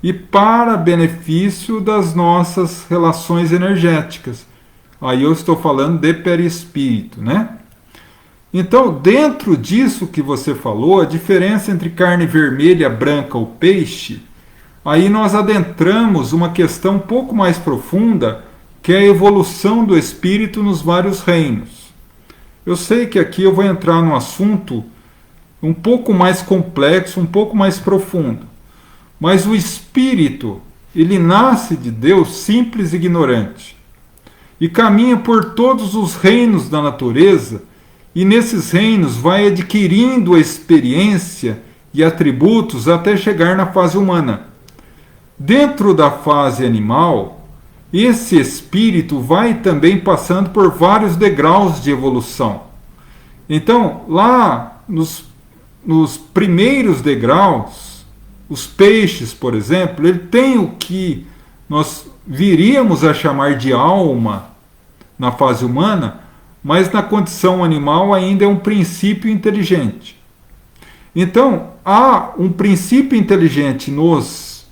e para benefício das nossas relações energéticas. Aí eu estou falando de perispírito, né? Então, dentro disso que você falou, a diferença entre carne vermelha, branca ou peixe, aí nós adentramos uma questão um pouco mais profunda, que é a evolução do espírito nos vários reinos. Eu sei que aqui eu vou entrar num assunto um pouco mais complexo, um pouco mais profundo. Mas o espírito, ele nasce de Deus simples e ignorante. E caminha por todos os reinos da natureza, e nesses reinos vai adquirindo a experiência e atributos até chegar na fase humana. Dentro da fase animal, esse espírito vai também passando por vários degraus de evolução. Então, lá nos primeiros degraus, os peixes, por exemplo, ele tem o que nós viríamos a chamar de alma na fase humana, mas na condição animal ainda é um princípio inteligente. Então, há um princípio inteligente nos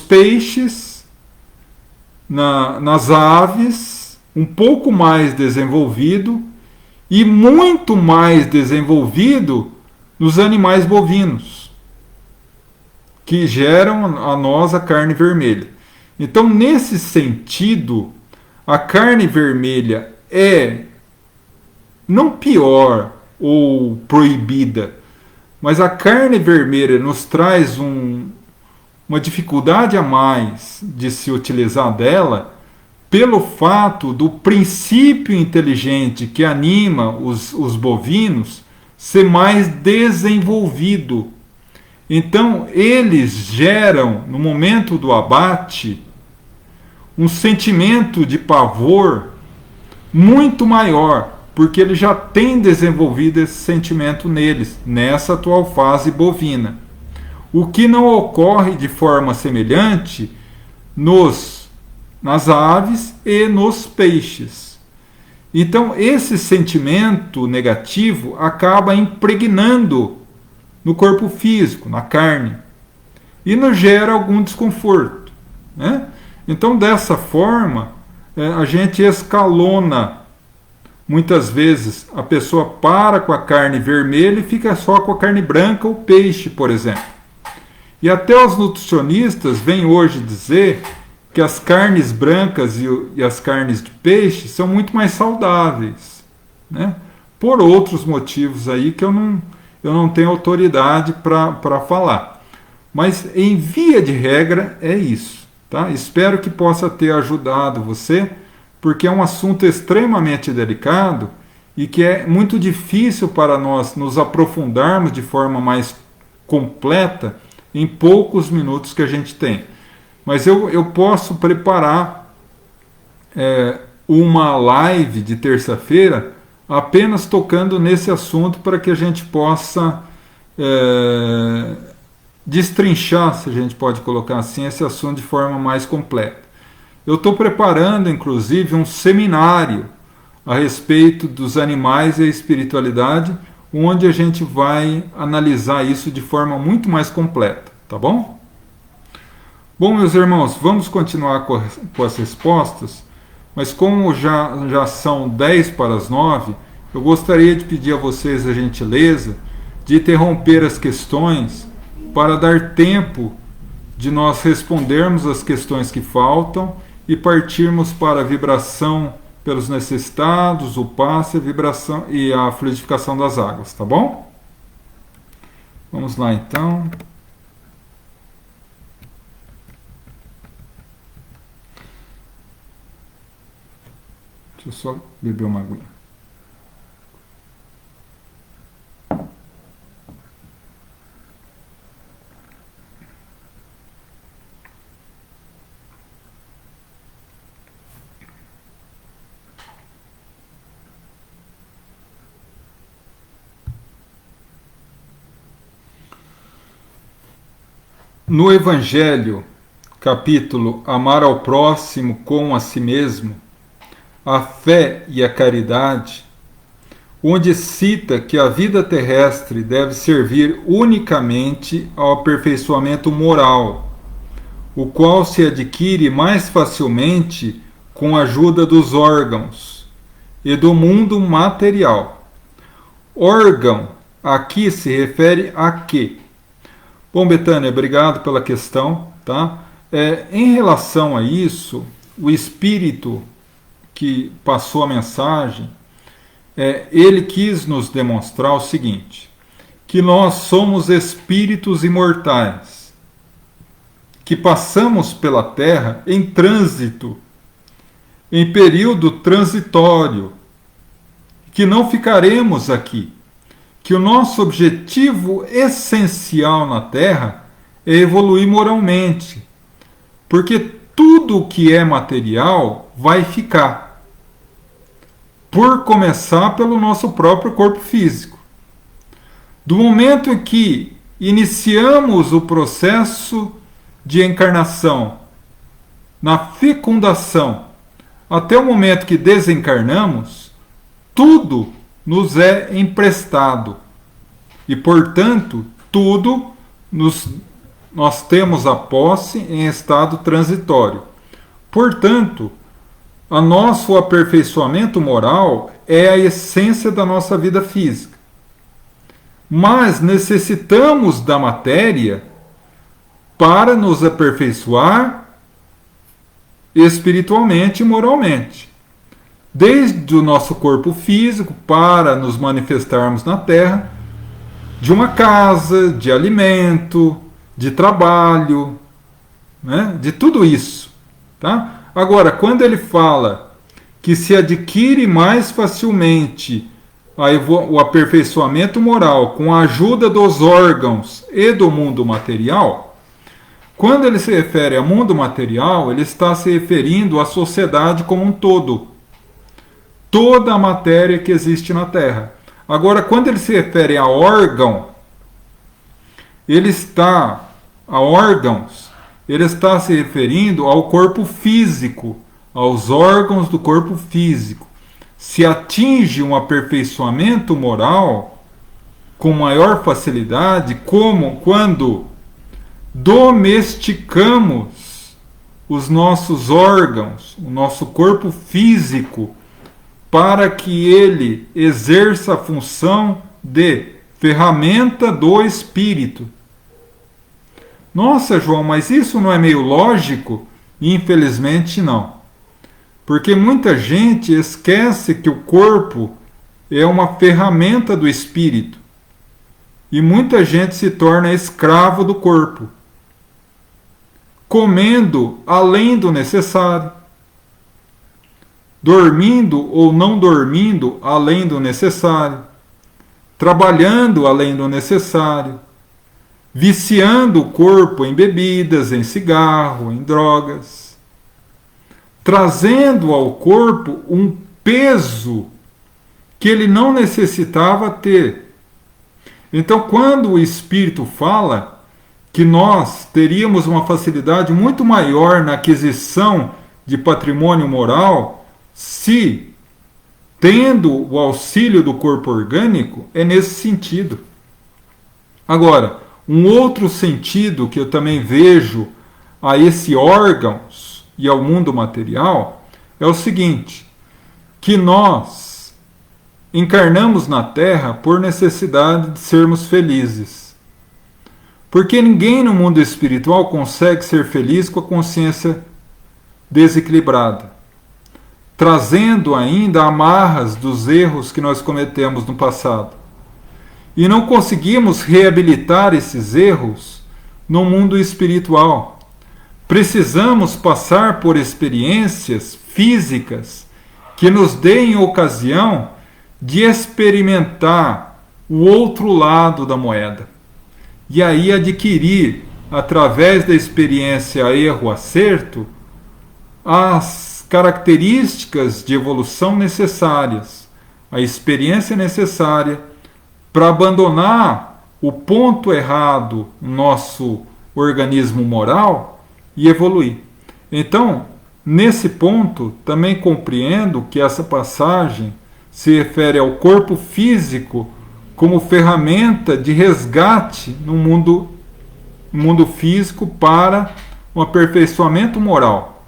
peixes, nas aves, um pouco mais desenvolvido, e muito mais desenvolvido nos animais bovinos, que geram a nós a carne vermelha. Então, nesse sentido, a carne vermelha é não pior ou proibida, mas a carne vermelha nos traz uma dificuldade a mais de se utilizar dela pelo fato do princípio inteligente que anima os bovinos ser mais desenvolvido. Então, eles geram, no momento do abate, um sentimento de pavor muito maior, porque ele já tem desenvolvido esse sentimento neles, nessa atual fase bovina. O que não ocorre de forma semelhante nas aves e nos peixes. Então, esse sentimento negativo acaba impregnando no corpo físico, na carne, e nos gera algum desconforto, né? Então, dessa forma, a gente escalona. Muitas vezes a pessoa para com a carne vermelha e fica só com a carne branca, o peixe, por exemplo. E até os nutricionistas vêm hoje dizer que as carnes brancas e as carnes de peixe são muito mais saudáveis, né? Por outros motivos aí que eu não tenho autoridade para falar. Mas em via de regra é isso, tá? Espero que possa ter ajudado você, porque é um assunto extremamente delicado e que é muito difícil para nós nos aprofundarmos de forma mais completa em poucos minutos que a gente tem. Mas eu posso preparar uma live de terça-feira apenas tocando nesse assunto para que a gente possa destrinchar, se a gente pode colocar assim, esse assunto de forma mais completa. Eu estou preparando, inclusive, um seminário a respeito dos animais e a espiritualidade, onde a gente vai analisar isso de forma muito mais completa, tá bom? Bom, meus irmãos, vamos continuar com as respostas, mas como já são 10 para as 9, eu gostaria de pedir a vocês a gentileza de interromper as questões para dar tempo de nós respondermos as questões que faltam e partirmos para a vibração pelos necessitados, o passe, a vibração e a fluidificação das águas, tá bom? Vamos lá então. Deixa eu só beber uma aguinha. No Evangelho, capítulo Amar ao próximo como a si mesmo, a fé e a caridade, onde cita que a vida terrestre deve servir unicamente ao aperfeiçoamento moral, o qual se adquire mais facilmente com a ajuda dos órgãos e do mundo material. Órgão aqui se refere a quê? Bom, Betânia, obrigado pela questão, tá? Em relação a isso, o espírito que passou a mensagem, ele quis nos demonstrar o seguinte, que nós somos espíritos imortais, que passamos pela Terra em trânsito, em período transitório, que não ficaremos aqui, que o nosso objetivo essencial na Terra é evoluir moralmente, porque tudo o que é material vai ficar, por começar pelo nosso próprio corpo físico. Do momento em que iniciamos o processo de encarnação, na fecundação, até o momento que desencarnamos, tudo nos é emprestado. E, portanto, tudo nós temos a posse em estado transitório. Portanto, o nosso aperfeiçoamento moral é a essência da nossa vida física. Mas necessitamos da matéria para nos aperfeiçoar espiritualmente e moralmente. Desde o nosso corpo físico, para nos manifestarmos na Terra, de uma casa, de alimento, de trabalho, né? De tudo isso. Tá? Agora, quando ele fala que se adquire mais facilmente o aperfeiçoamento moral com a ajuda dos órgãos e do mundo material, quando ele se refere ao mundo material, ele está se referindo à sociedade como um todo. toda a matéria que existe na Terra. Agora, quando ele se refere a órgão, ele está se referindo ao corpo físico, aos órgãos do corpo físico. Se atinge um aperfeiçoamento moral com maior facilidade, como quando domesticamos os nossos órgãos, o nosso corpo físico, para que ele exerça a função de ferramenta do espírito. Nossa, João, mas isso não é meio lógico? Infelizmente não. Porque muita gente esquece que o corpo é uma ferramenta do espírito. E muita gente se torna escravo do corpo, comendo além do necessário, dormindo ou não dormindo além do necessário, trabalhando além do necessário, viciando o corpo em bebidas, em cigarro, em drogas, trazendo ao corpo um peso que ele não necessitava ter. Então, quando o Espírito fala que nós teríamos uma facilidade muito maior na aquisição de patrimônio moral, se tendo o auxílio do corpo orgânico, é nesse sentido. Agora, um outro sentido que eu também vejo a esses órgãos e ao mundo material é o seguinte, que nós encarnamos na Terra por necessidade de sermos felizes. Porque ninguém no mundo espiritual consegue ser feliz com a consciência desequilibrada, trazendo ainda amarras dos erros que nós cometemos no passado. E não conseguimos reabilitar esses erros no mundo espiritual. Precisamos passar por experiências físicas que nos deem ocasião de experimentar o outro lado da moeda. E aí adquirir, através da experiência erro-acerto, as características de evolução necessárias, a experiência necessária para abandonar o ponto errado no nosso organismo moral e evoluir. Então, nesse ponto, também compreendo que essa passagem se refere ao corpo físico como ferramenta de resgate no mundo físico para um aperfeiçoamento moral.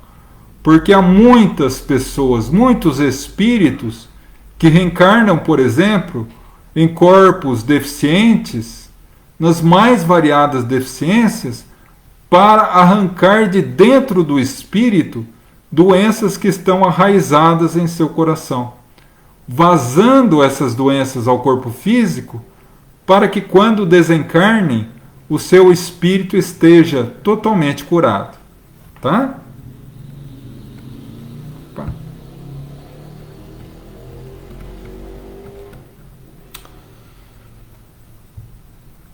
Porque há muitas pessoas, muitos espíritos que reencarnam, por exemplo, em corpos deficientes, nas mais variadas deficiências, para arrancar de dentro do espírito doenças que estão arraizadas em seu coração, vazando essas doenças ao corpo físico, para que quando desencarnem, o seu espírito esteja totalmente curado. Tá?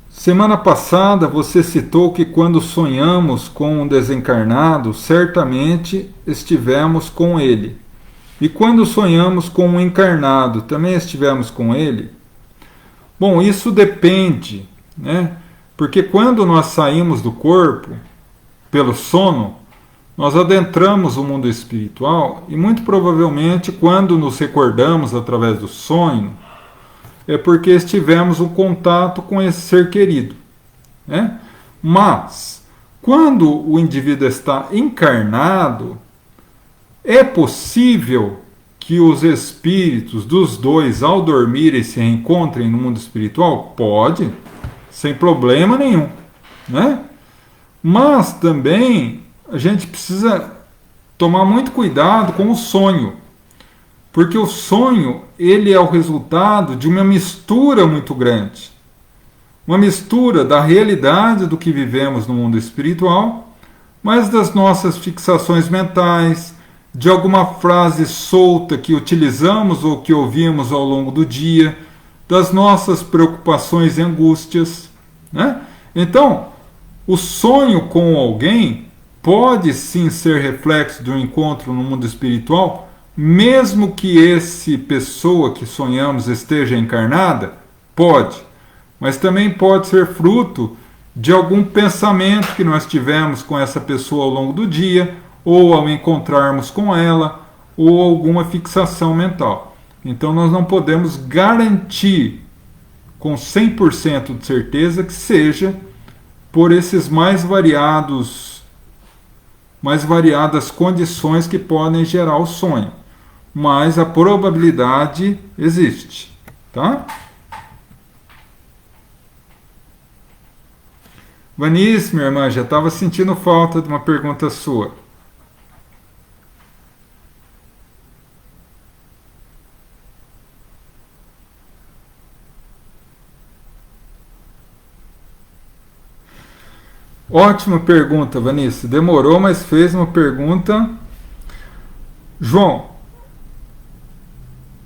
Semana passada você citou que quando sonhamos com um desencarnado, certamente estivemos com ele. E quando sonhamos com um encarnado, também estivemos com ele? Bom, isso depende, né? Porque quando nós saímos do corpo, pelo sono, nós adentramos o mundo espiritual e muito provavelmente quando nos recordamos através do sonho, é porque estivemos um contato com esse ser querido, né? Mas, quando o indivíduo está encarnado, é possível que os espíritos dos dois, ao dormirem, se reencontrem no mundo espiritual? Pode, sem problema nenhum, né? Mas também a gente precisa tomar muito cuidado com o sonho, porque o sonho ele é o resultado de uma mistura muito grande, uma mistura da realidade do que vivemos no mundo espiritual, mas das nossas fixações mentais, de alguma frase solta que utilizamos ou que ouvimos ao longo do dia, das nossas preocupações e angústias, né? Então, o sonho com alguém pode sim ser reflexo de um encontro no mundo espiritual, mesmo que esse pessoa que sonhamos esteja encarnada? Pode, mas também pode ser fruto de algum pensamento que nós tivemos com essa pessoa ao longo do dia, ou ao encontrarmos com ela, ou alguma fixação mental. Então nós não podemos garantir com 100% de certeza que seja por esses mais variadas condições que podem gerar o sonho. Mas a probabilidade existe, tá? Vanice, minha irmã, já estava sentindo falta de uma pergunta sua. Ótima pergunta, Vanice. Demorou, mas fez uma pergunta. João,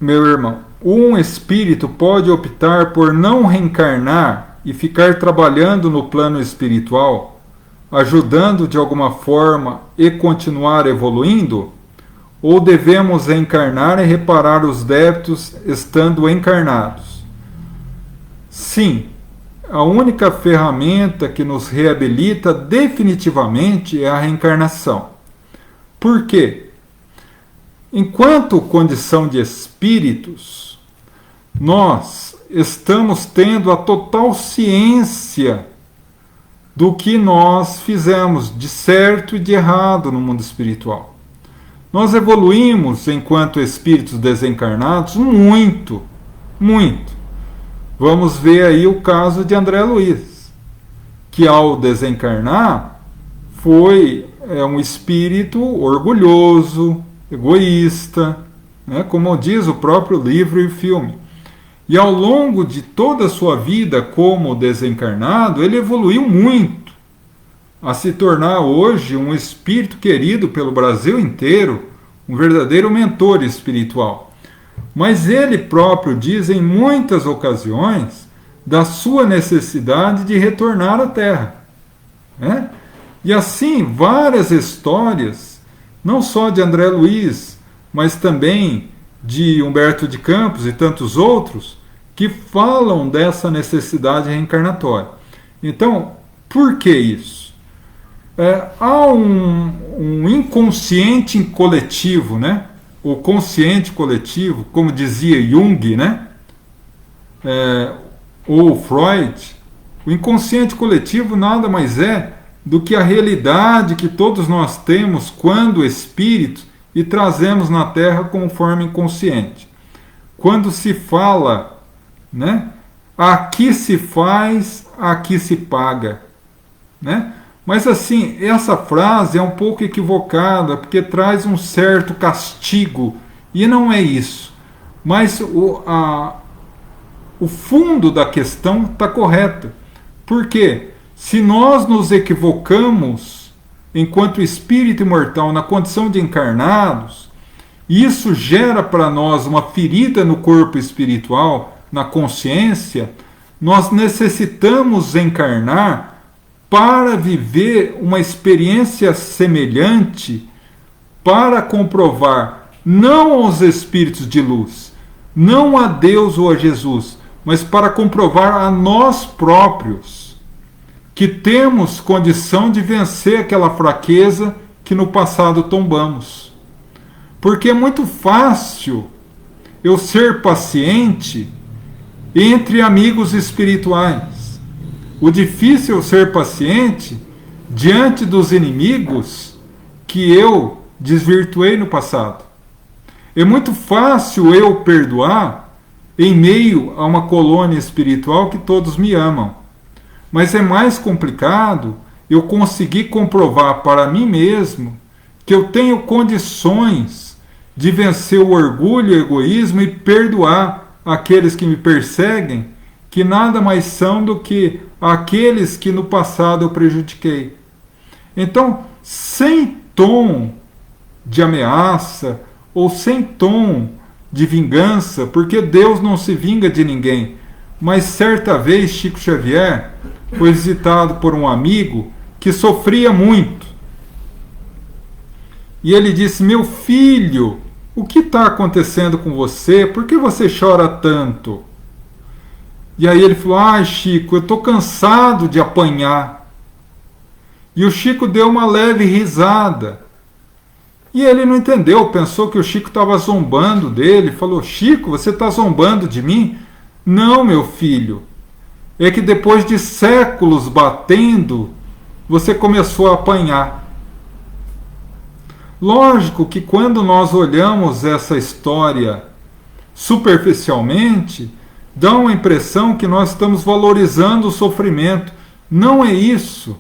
meu irmão, um espírito pode optar por não reencarnar e ficar trabalhando no plano espiritual, ajudando de alguma forma e continuar evoluindo? Ou devemos reencarnar e reparar os débitos estando encarnados? Sim, a única ferramenta que nos reabilita definitivamente é a reencarnação. Por quê? Enquanto condição de espíritos, nós estamos tendo a total ciência do que nós fizemos de certo e de errado no mundo espiritual. Nós evoluímos enquanto espíritos desencarnados muito, muito. Vamos ver aí o caso de André Luiz, que ao desencarnar foi um espírito orgulhoso, egoísta, né, como diz o próprio livro e filme. E ao longo de toda a sua vida como desencarnado, ele evoluiu muito, a se tornar hoje um espírito querido pelo Brasil inteiro, um verdadeiro mentor espiritual. Mas ele próprio diz em muitas ocasiões da sua necessidade de retornar à Terra, né? E assim várias histórias, não só de André Luiz, mas também de Humberto de Campos e tantos outros, que falam dessa necessidade reencarnatória. Então, por que isso? Há um inconsciente coletivo, né? O consciente coletivo, como dizia Jung, né? Ou Freud. O inconsciente coletivo nada mais é do que a realidade que todos nós temos quando espíritos e trazemos na Terra como forma inconsciente. Quando se fala, né? Aqui se faz, aqui se paga, né? Mas assim, essa frase é um pouco equivocada, porque traz um certo castigo, e não é isso. Mas o fundo da questão está correto. Por quê? Se nós nos equivocamos enquanto espírito imortal na condição de encarnados, isso gera para nós uma ferida no corpo espiritual, na consciência, nós necessitamos encarnar para viver uma experiência semelhante, para comprovar não aos espíritos de luz, não a Deus ou a Jesus, mas para comprovar a nós próprios que temos condição de vencer aquela fraqueza que no passado tombamos. Porque é muito fácil eu ser paciente entre amigos espirituais. O difícil é ser paciente diante dos inimigos que eu desvirtuei no passado. É muito fácil eu perdoar em meio a uma colônia espiritual que todos me amam. Mas é mais complicado eu conseguir comprovar para mim mesmo que eu tenho condições de vencer o orgulho e o egoísmo e perdoar aqueles que me perseguem, que nada mais são do que aqueles que no passado eu prejudiquei. Então, sem tom de ameaça ou sem tom de vingança, porque Deus não se vinga de ninguém, mas certa vez Chico Xavier foi visitado por um amigo que sofria muito. E ele disse: meu filho, o que está acontecendo com você? Por que você chora tanto? E aí ele falou, ai Chico, eu estou cansado de apanhar. E o Chico deu uma leve risada. E ele não entendeu, pensou que o Chico estava zombando dele, falou, Chico, você está zombando de mim? Não, meu filho, é que depois de séculos batendo, você começou a apanhar. Lógico que quando nós olhamos essa história superficialmente, dá uma impressão que nós estamos valorizando o sofrimento. Não é isso.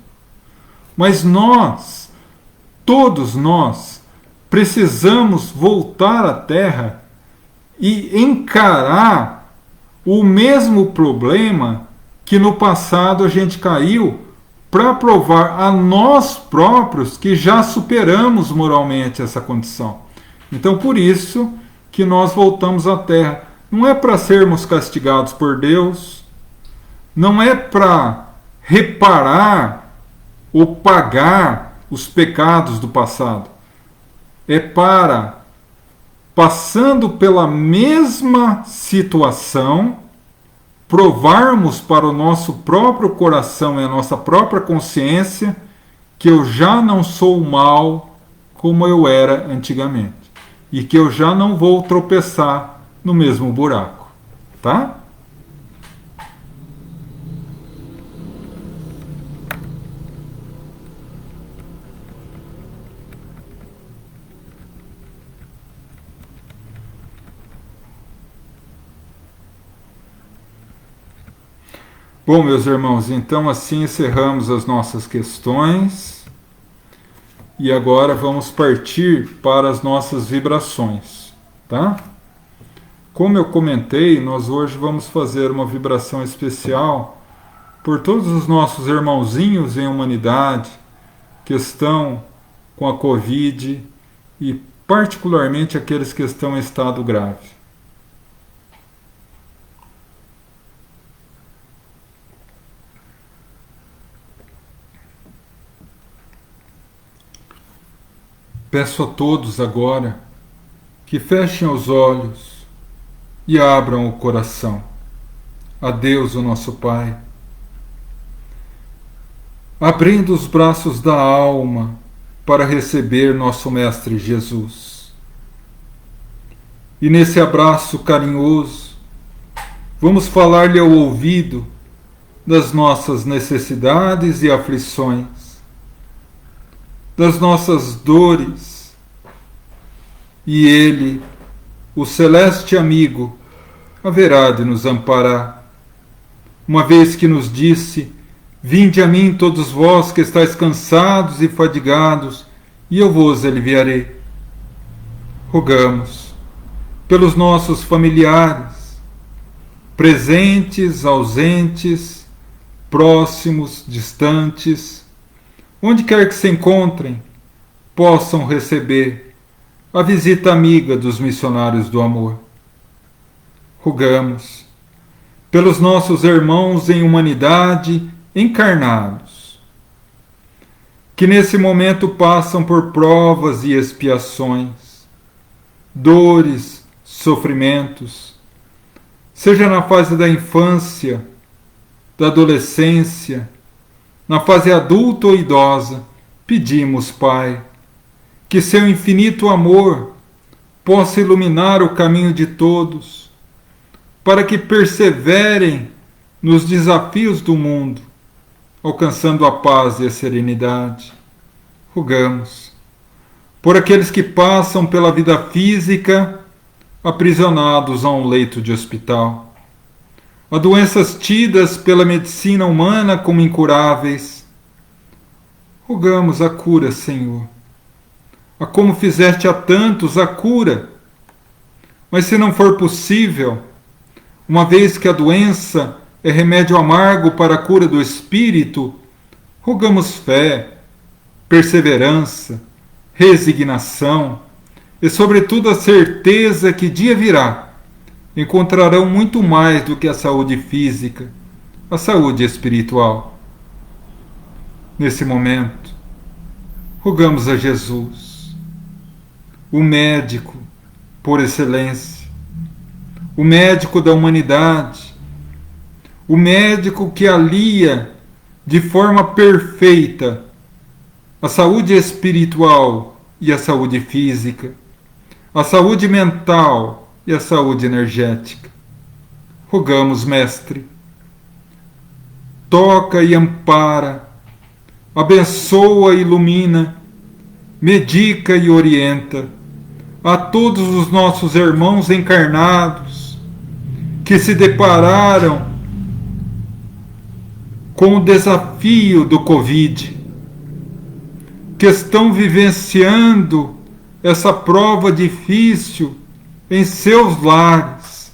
Mas nós, todos nós, precisamos voltar à Terra e encarar o mesmo problema que no passado a gente caiu, para provar a nós próprios que já superamos moralmente essa condição. Então, por isso que nós voltamos à Terra. Não é para sermos castigados por Deus, não é para reparar ou pagar os pecados do passado. É para, passando pela mesma situação, provarmos para o nosso próprio coração e a nossa própria consciência que eu já não sou mal como eu era antigamente e que eu já não vou tropeçar no mesmo buraco, tá? Bom, meus irmãos, então assim encerramos as nossas questões e agora vamos partir para as nossas vibrações, tá? Como eu comentei, nós hoje vamos fazer uma vibração especial por todos os nossos irmãozinhos em humanidade que estão com a Covid e particularmente aqueles que estão em estado grave. Peço a todos agora que fechem os olhos e abram o coração. A Deus, o nosso Pai, abrindo os braços da alma para receber nosso Mestre Jesus. E nesse abraço carinhoso, vamos falar-lhe ao ouvido das nossas necessidades e aflições, das nossas dores, e Ele, o celeste amigo, haverá de nos amparar, uma vez que nos disse, vinde a mim todos vós que estáis cansados e fadigados, e eu vos aliviarei. Rogamos pelos nossos familiares, presentes, ausentes, próximos, distantes, onde quer que se encontrem, possam receber a visita amiga dos missionários do amor. Rogamos pelos nossos irmãos em humanidade encarnados, que nesse momento passam por provas e expiações, dores, sofrimentos, seja na fase da infância, da adolescência, na fase adulta ou idosa, pedimos, Pai, que seu infinito amor possa iluminar o caminho de todos, para que perseverem nos desafios do mundo, alcançando a paz e a serenidade. Rogamos por aqueles que passam pela vida física aprisionados a um leito de hospital, a doenças tidas pela medicina humana como incuráveis. Rogamos a cura, Senhor, a como fizeste a tantos a cura. Mas se não for possível, uma vez que a doença é remédio amargo para a cura do espírito, rogamos fé, perseverança, resignação e, sobretudo, a certeza que dia virá encontrarão muito mais do que a saúde física, a saúde espiritual. Nesse momento, rogamos a Jesus, o médico, por excelência, o médico da humanidade, o médico que alia de forma perfeita a saúde espiritual e a saúde física, a saúde mental e a saúde energética. Rogamos, Mestre, toca e ampara, abençoa e ilumina, medica e orienta a todos os nossos irmãos encarnados que se depararam com o desafio do Covid, que estão vivenciando essa prova difícil em seus lares,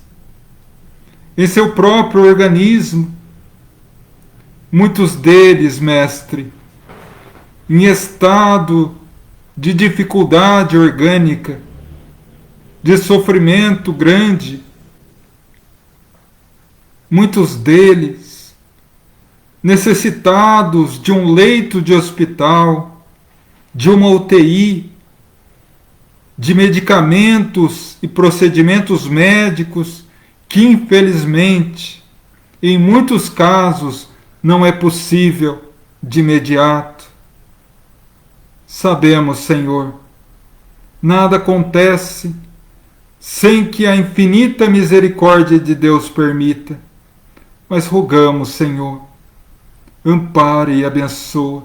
em seu próprio organismo. Muitos deles, Mestre, em estado de dificuldade orgânica, de sofrimento grande. Muitos deles necessitados de um leito de hospital, de uma UTI, de medicamentos e procedimentos médicos que, infelizmente, em muitos casos, não é possível de imediato. Sabemos, Senhor, nada acontece sem que a infinita misericórdia de Deus permita, mas rogamos, Senhor, ampare e abençoa.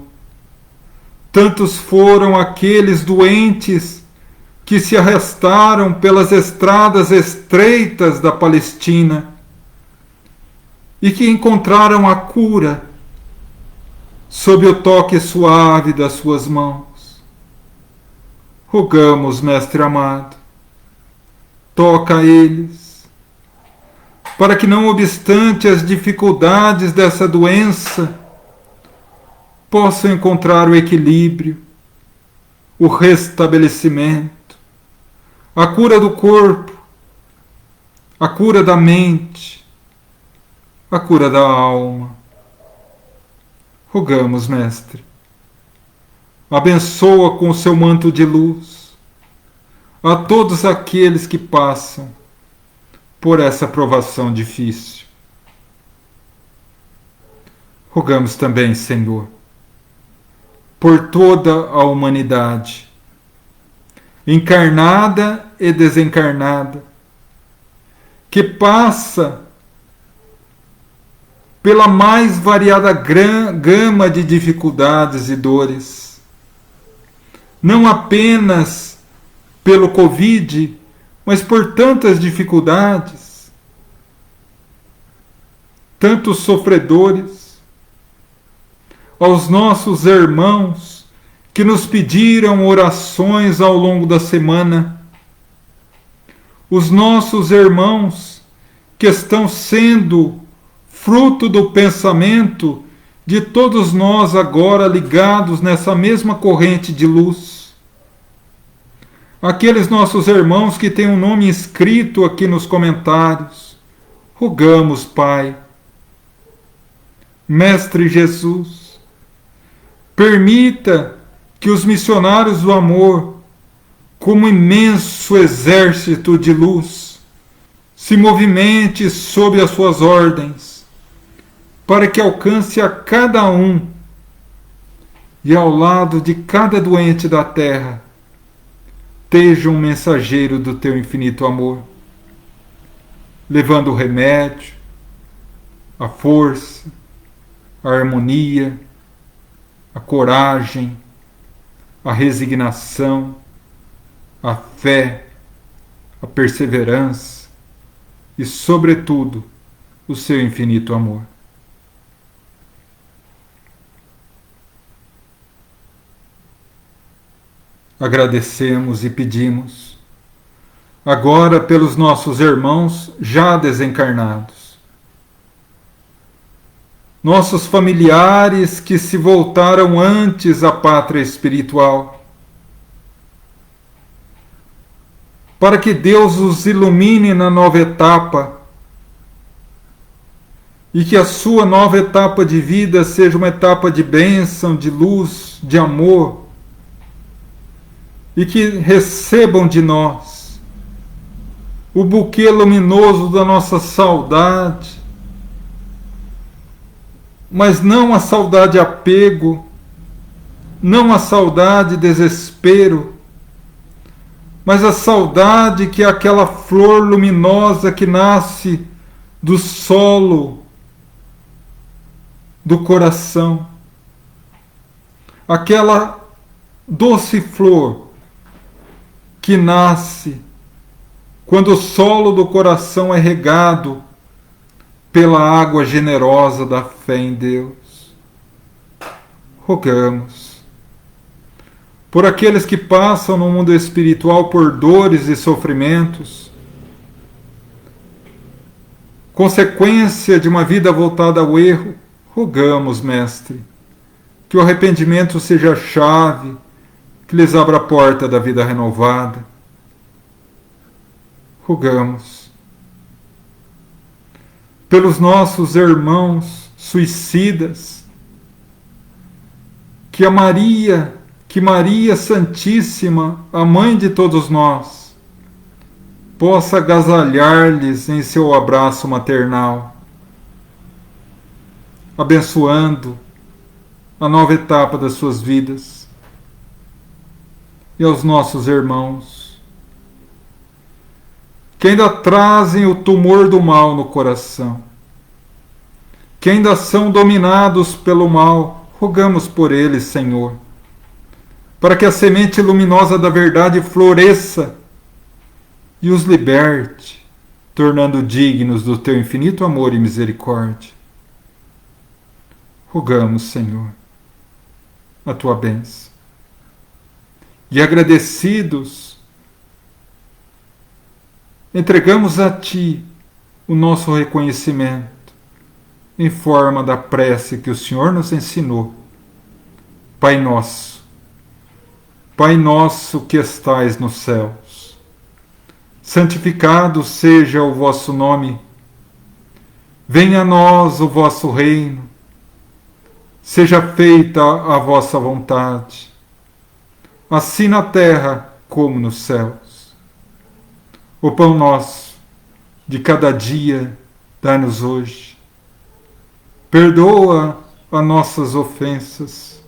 Tantos foram aqueles doentes que se arrastaram pelas estradas estreitas da Palestina e que encontraram a cura sob o toque suave das suas mãos. Rogamos, Mestre amado, toca a eles, para que, não obstante as dificuldades dessa doença, possam encontrar o equilíbrio, o restabelecimento, a cura do corpo, a cura da mente, a cura da alma. Rogamos, Mestre, abençoa com o seu manto de luz a todos aqueles que passam por essa provação difícil. Rogamos também, Senhor, por toda a humanidade, encarnada e desencarnada, que passa pela mais variada gama de dificuldades e dores, não apenas pelo Covid, mas por tantas dificuldades, tantos sofredores, aos nossos irmãos que nos pediram orações ao longo da semana, os nossos irmãos que estão sendo fruto do pensamento de todos nós agora ligados nessa mesma corrente de luz. Aqueles nossos irmãos que têm um nome escrito aqui nos comentários, rogamos, Pai, Mestre Jesus, permita que os missionários do amor, como imenso exército de luz, se movimente sob as suas ordens, para que alcance a cada um e ao lado de cada doente da terra esteja um mensageiro do teu infinito amor, levando o remédio, a força, a harmonia, a coragem, a resignação, a fé, a perseverança e, sobretudo, o seu infinito amor. Agradecemos e pedimos, agora pelos nossos irmãos já desencarnados, nossos familiares que se voltaram antes à pátria espiritual, para que Deus os ilumine na nova etapa e que a sua nova etapa de vida seja uma etapa de bênção, de luz, de amor, e que recebam de nós o buquê luminoso da nossa saudade, mas não a saudade apego, não a saudade desespero, mas a saudade que é aquela flor luminosa que nasce do solo do coração, aquela doce flor que nasce quando o solo do coração é regado pela água generosa da fé em Deus. Rogamos por aqueles que passam no mundo espiritual por dores e sofrimentos, consequência de uma vida voltada ao erro. Rogamos, Mestre, que o arrependimento seja a chave que lhes abra a porta da vida renovada. Rogamos pelos nossos irmãos suicidas, que Maria Santíssima, a mãe de todos nós, possa agasalhar-lhes em seu abraço maternal, abençoando a nova etapa das suas vidas. E aos nossos irmãos que ainda trazem o tumor do mal no coração, que ainda são dominados pelo mal, rogamos por eles, Senhor, para que a semente luminosa da verdade floresça e os liberte, tornando dignos do teu infinito amor e misericórdia. Rogamos, Senhor, a tua bênção. E agradecidos, entregamos a ti o nosso reconhecimento em forma da prece que o Senhor nos ensinou. Pai nosso que estais nos céus, santificado seja o vosso nome. Venha a nós o vosso reino. Seja feita a vossa vontade, assim na terra como nos céus. O pão nosso de cada dia dai-nos hoje. Perdoa as nossas ofensas,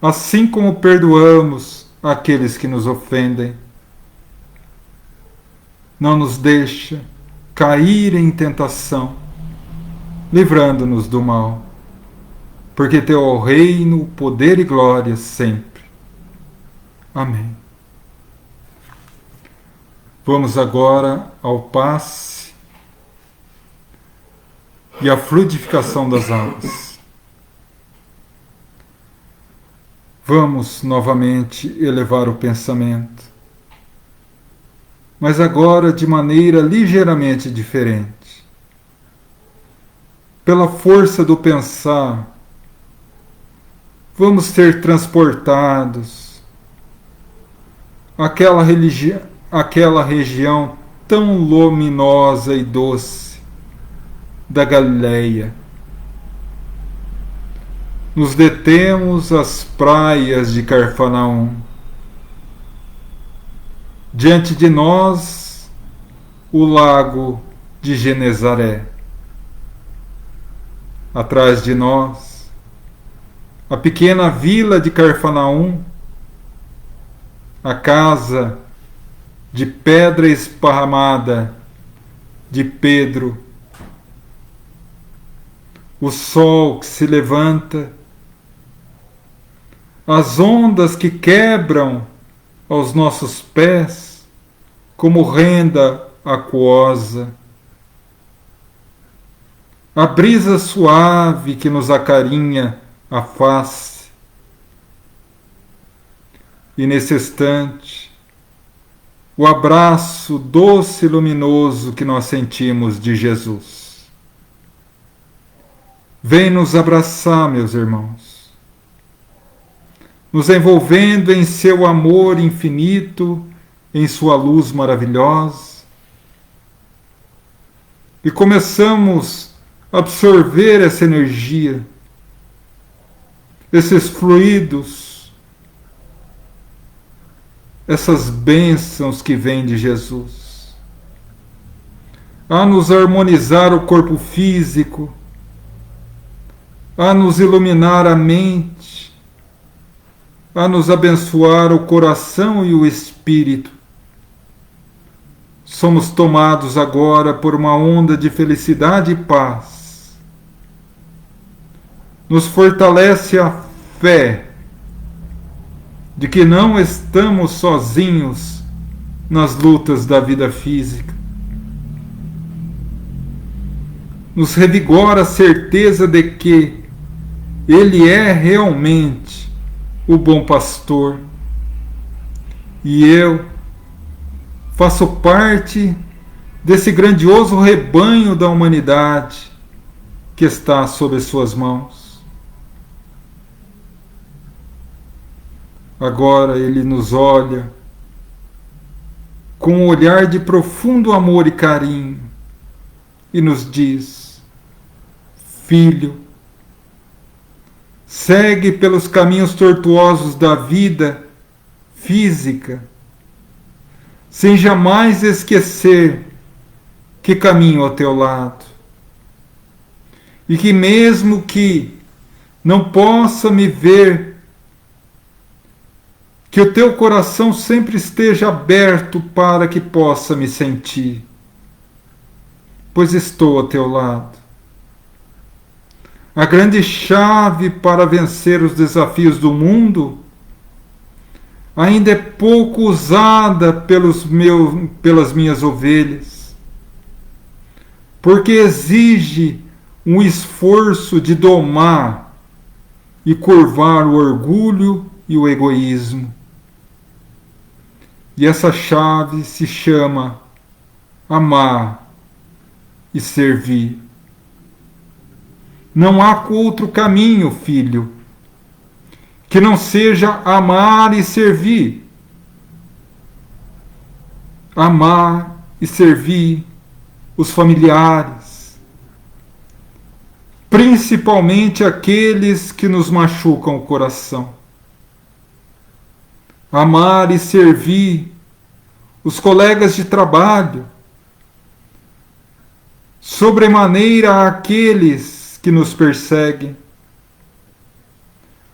assim como perdoamos aqueles que nos ofendem. Não nos deixa cair em tentação, livrando-nos do mal. Porque teu é o reino, poder e glória sempre. Amém. Vamos agora ao passe e à fluidificação das águas. Vamos novamente elevar o pensamento, mas agora de maneira ligeiramente diferente. Pela força do pensar, vamos ser transportados àquela região tão luminosa e doce da Galileia. Nos detemos às praias de Carfanaum. Diante de nós, o lago de Genezaré. Atrás de nós, a pequena vila de Carfanaum, a casa de pedra esparramada de Pedro, o sol que se levanta, as ondas que quebram aos nossos pés como renda aquosa, a brisa suave que nos acarinha a face. E nesse instante, o abraço doce e luminoso que nós sentimos de Jesus. Vem nos abraçar, meus irmãos, nos envolvendo em seu amor infinito, em sua luz maravilhosa. E começamos a absorver essa energia, esses fluidos, essas bênçãos que vêm de Jesus. a nos harmonizar o corpo físico, a nos iluminar a mente, a nos abençoar o coração e o espírito. Somos tomados agora por uma onda de felicidade e paz. Nos fortalece a fé de que não estamos sozinhos nas lutas da vida física. Nos revigora a certeza de que Ele é realmente o bom pastor. E eu faço parte desse grandioso rebanho da humanidade que está sob as suas mãos. Agora Ele nos olha com um olhar de profundo amor e carinho e nos diz: filho, segue pelos caminhos tortuosos da vida física, sem jamais esquecer que caminho ao teu lado. E que mesmo que não possa me ver, que o teu coração sempre esteja aberto para que possa me sentir, pois estou ao teu lado. A grande chave para vencer os desafios do mundo ainda é pouco usada pelas minhas ovelhas, porque exige um esforço de domar e curvar o orgulho e o egoísmo. E essa chave se chama amar e servir. Não há outro caminho, filho, que não seja amar e servir. Amar e servir os familiares, principalmente aqueles que nos machucam o coração. Amar e servir os colegas de trabalho, sobremaneira aqueles que nos perseguem.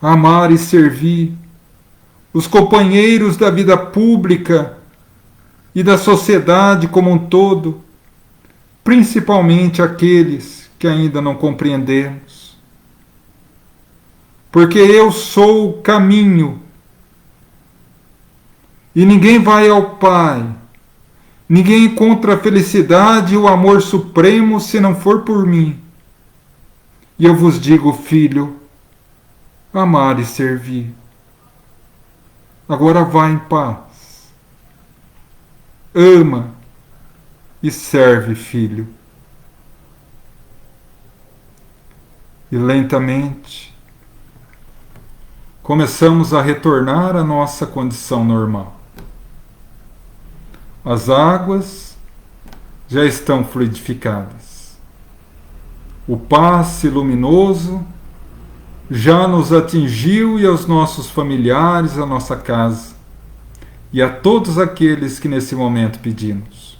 Amar e servir os companheiros da vida pública e da sociedade como um todo, principalmente aqueles que ainda não compreendemos. Porque eu sou o caminho, e ninguém vai ao Pai, ninguém encontra a felicidade e o amor supremo se não for por mim. E eu vos digo, filho, amar e servir. Agora vá em paz. Ama e serve, filho. E lentamente começamos a retornar à nossa condição normal. As águas já estão fluidificadas. O passe luminoso já nos atingiu e aos nossos familiares, à nossa casa, e a todos aqueles que nesse momento pedimos.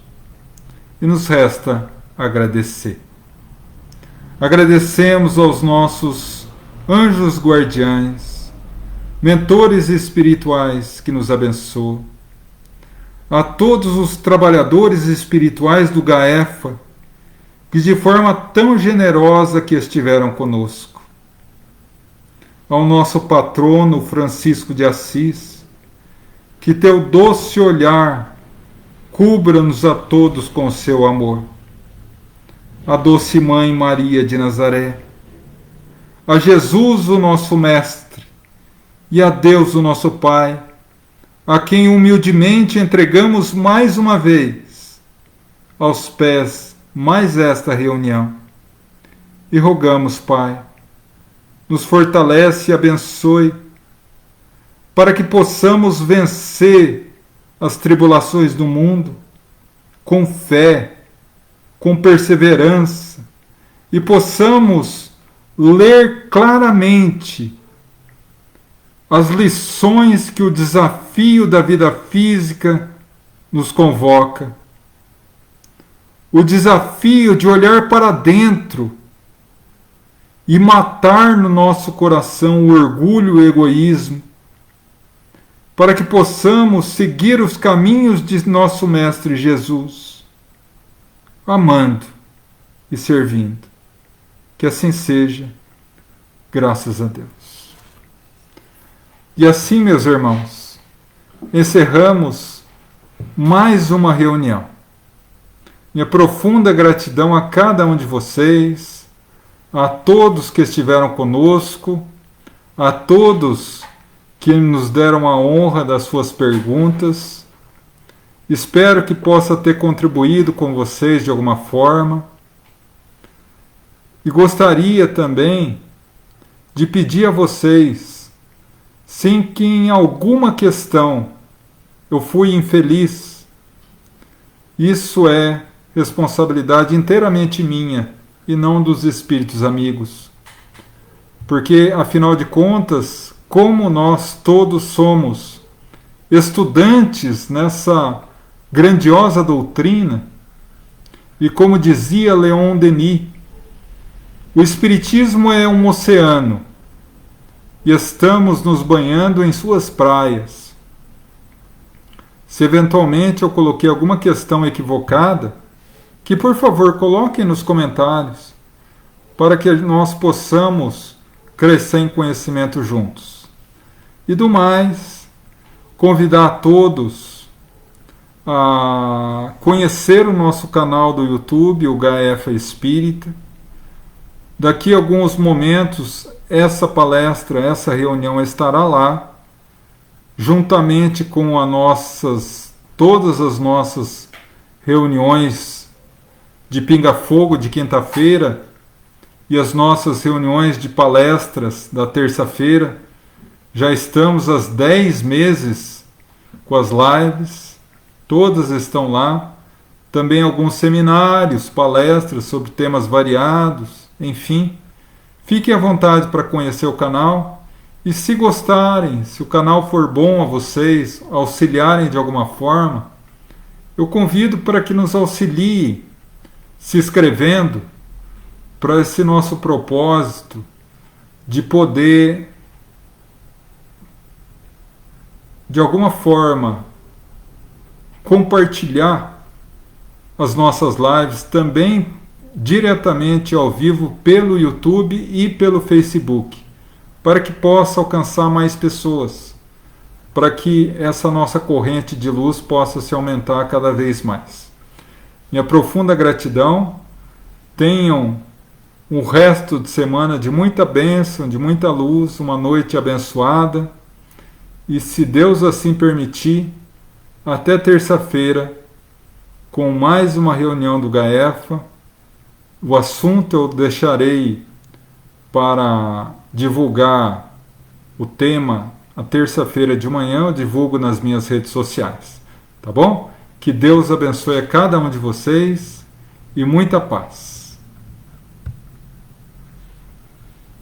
E nos resta agradecer. Agradecemos aos nossos anjos guardiães, mentores espirituais que nos abençoam, a todos os trabalhadores espirituais do GAEFA, que de forma tão generosa que estiveram conosco, ao nosso patrono Francisco de Assis, que teu doce olhar cubra-nos a todos com seu amor, a doce Mãe Maria de Nazaré, a Jesus, o nosso Mestre, e a Deus, o nosso Pai, a quem humildemente entregamos mais uma vez aos pés mais esta reunião. E rogamos, Pai, nos fortalece e abençoe, para que possamos vencer as tribulações do mundo com fé, com perseverança, e possamos ler claramente as lições que o desafio da vida física nos convoca. o desafio de olhar para dentro e matar no nosso coração o orgulho e o egoísmo, para que possamos seguir os caminhos de nosso Mestre Jesus, amando e servindo. Que assim seja, graças a Deus. E assim, meus irmãos, encerramos mais uma reunião. Minha profunda gratidão a cada um de vocês, a todos que estiveram conosco, a todos que nos deram a honra das suas perguntas. Espero que possa ter contribuído com vocês de alguma forma. E gostaria também de pedir a vocês, sim, que em alguma questão eu fui infeliz, isso é responsabilidade inteiramente minha e não dos espíritos amigos. Porque, afinal de contas, como nós todos somos estudantes nessa grandiosa doutrina, e como dizia Leon Denis, o Espiritismo é um oceano e estamos nos banhando em suas praias. Se eventualmente eu coloquei alguma questão equivocada, que por favor coloquem nos comentários, para que nós possamos crescer em conhecimento juntos. E do mais, convidar a todos a conhecer o nosso canal do YouTube, o Gaefa Espírita. Daqui a alguns momentos, essa palestra, essa reunião estará lá, juntamente com todas as nossas reuniões de pinga-fogo de quinta-feira e as nossas reuniões de palestras da terça-feira. Já estamos há 10 meses com as lives, todas estão lá. Também alguns seminários, palestras sobre temas variados, enfim. Fiquem à vontade para conhecer o canal e, se gostarem, se o canal for bom a vocês, auxiliarem de alguma forma, eu convido para que nos auxiliem se inscrevendo para esse nosso propósito de poder, de alguma forma, compartilhar as nossas lives também diretamente ao vivo pelo YouTube e pelo Facebook, para que possa alcançar mais pessoas, para que essa nossa corrente de luz possa se aumentar cada vez mais. Minha profunda gratidão. Tenham um resto de semana de muita bênção, de muita luz, uma noite abençoada, e, se Deus assim permitir, até terça-feira, com mais uma reunião do Gaefa. O assunto eu deixarei para divulgar o tema a terça-feira de manhã, eu divulgo nas minhas redes sociais. Tá bom? Que Deus abençoe a cada um de vocês e muita paz.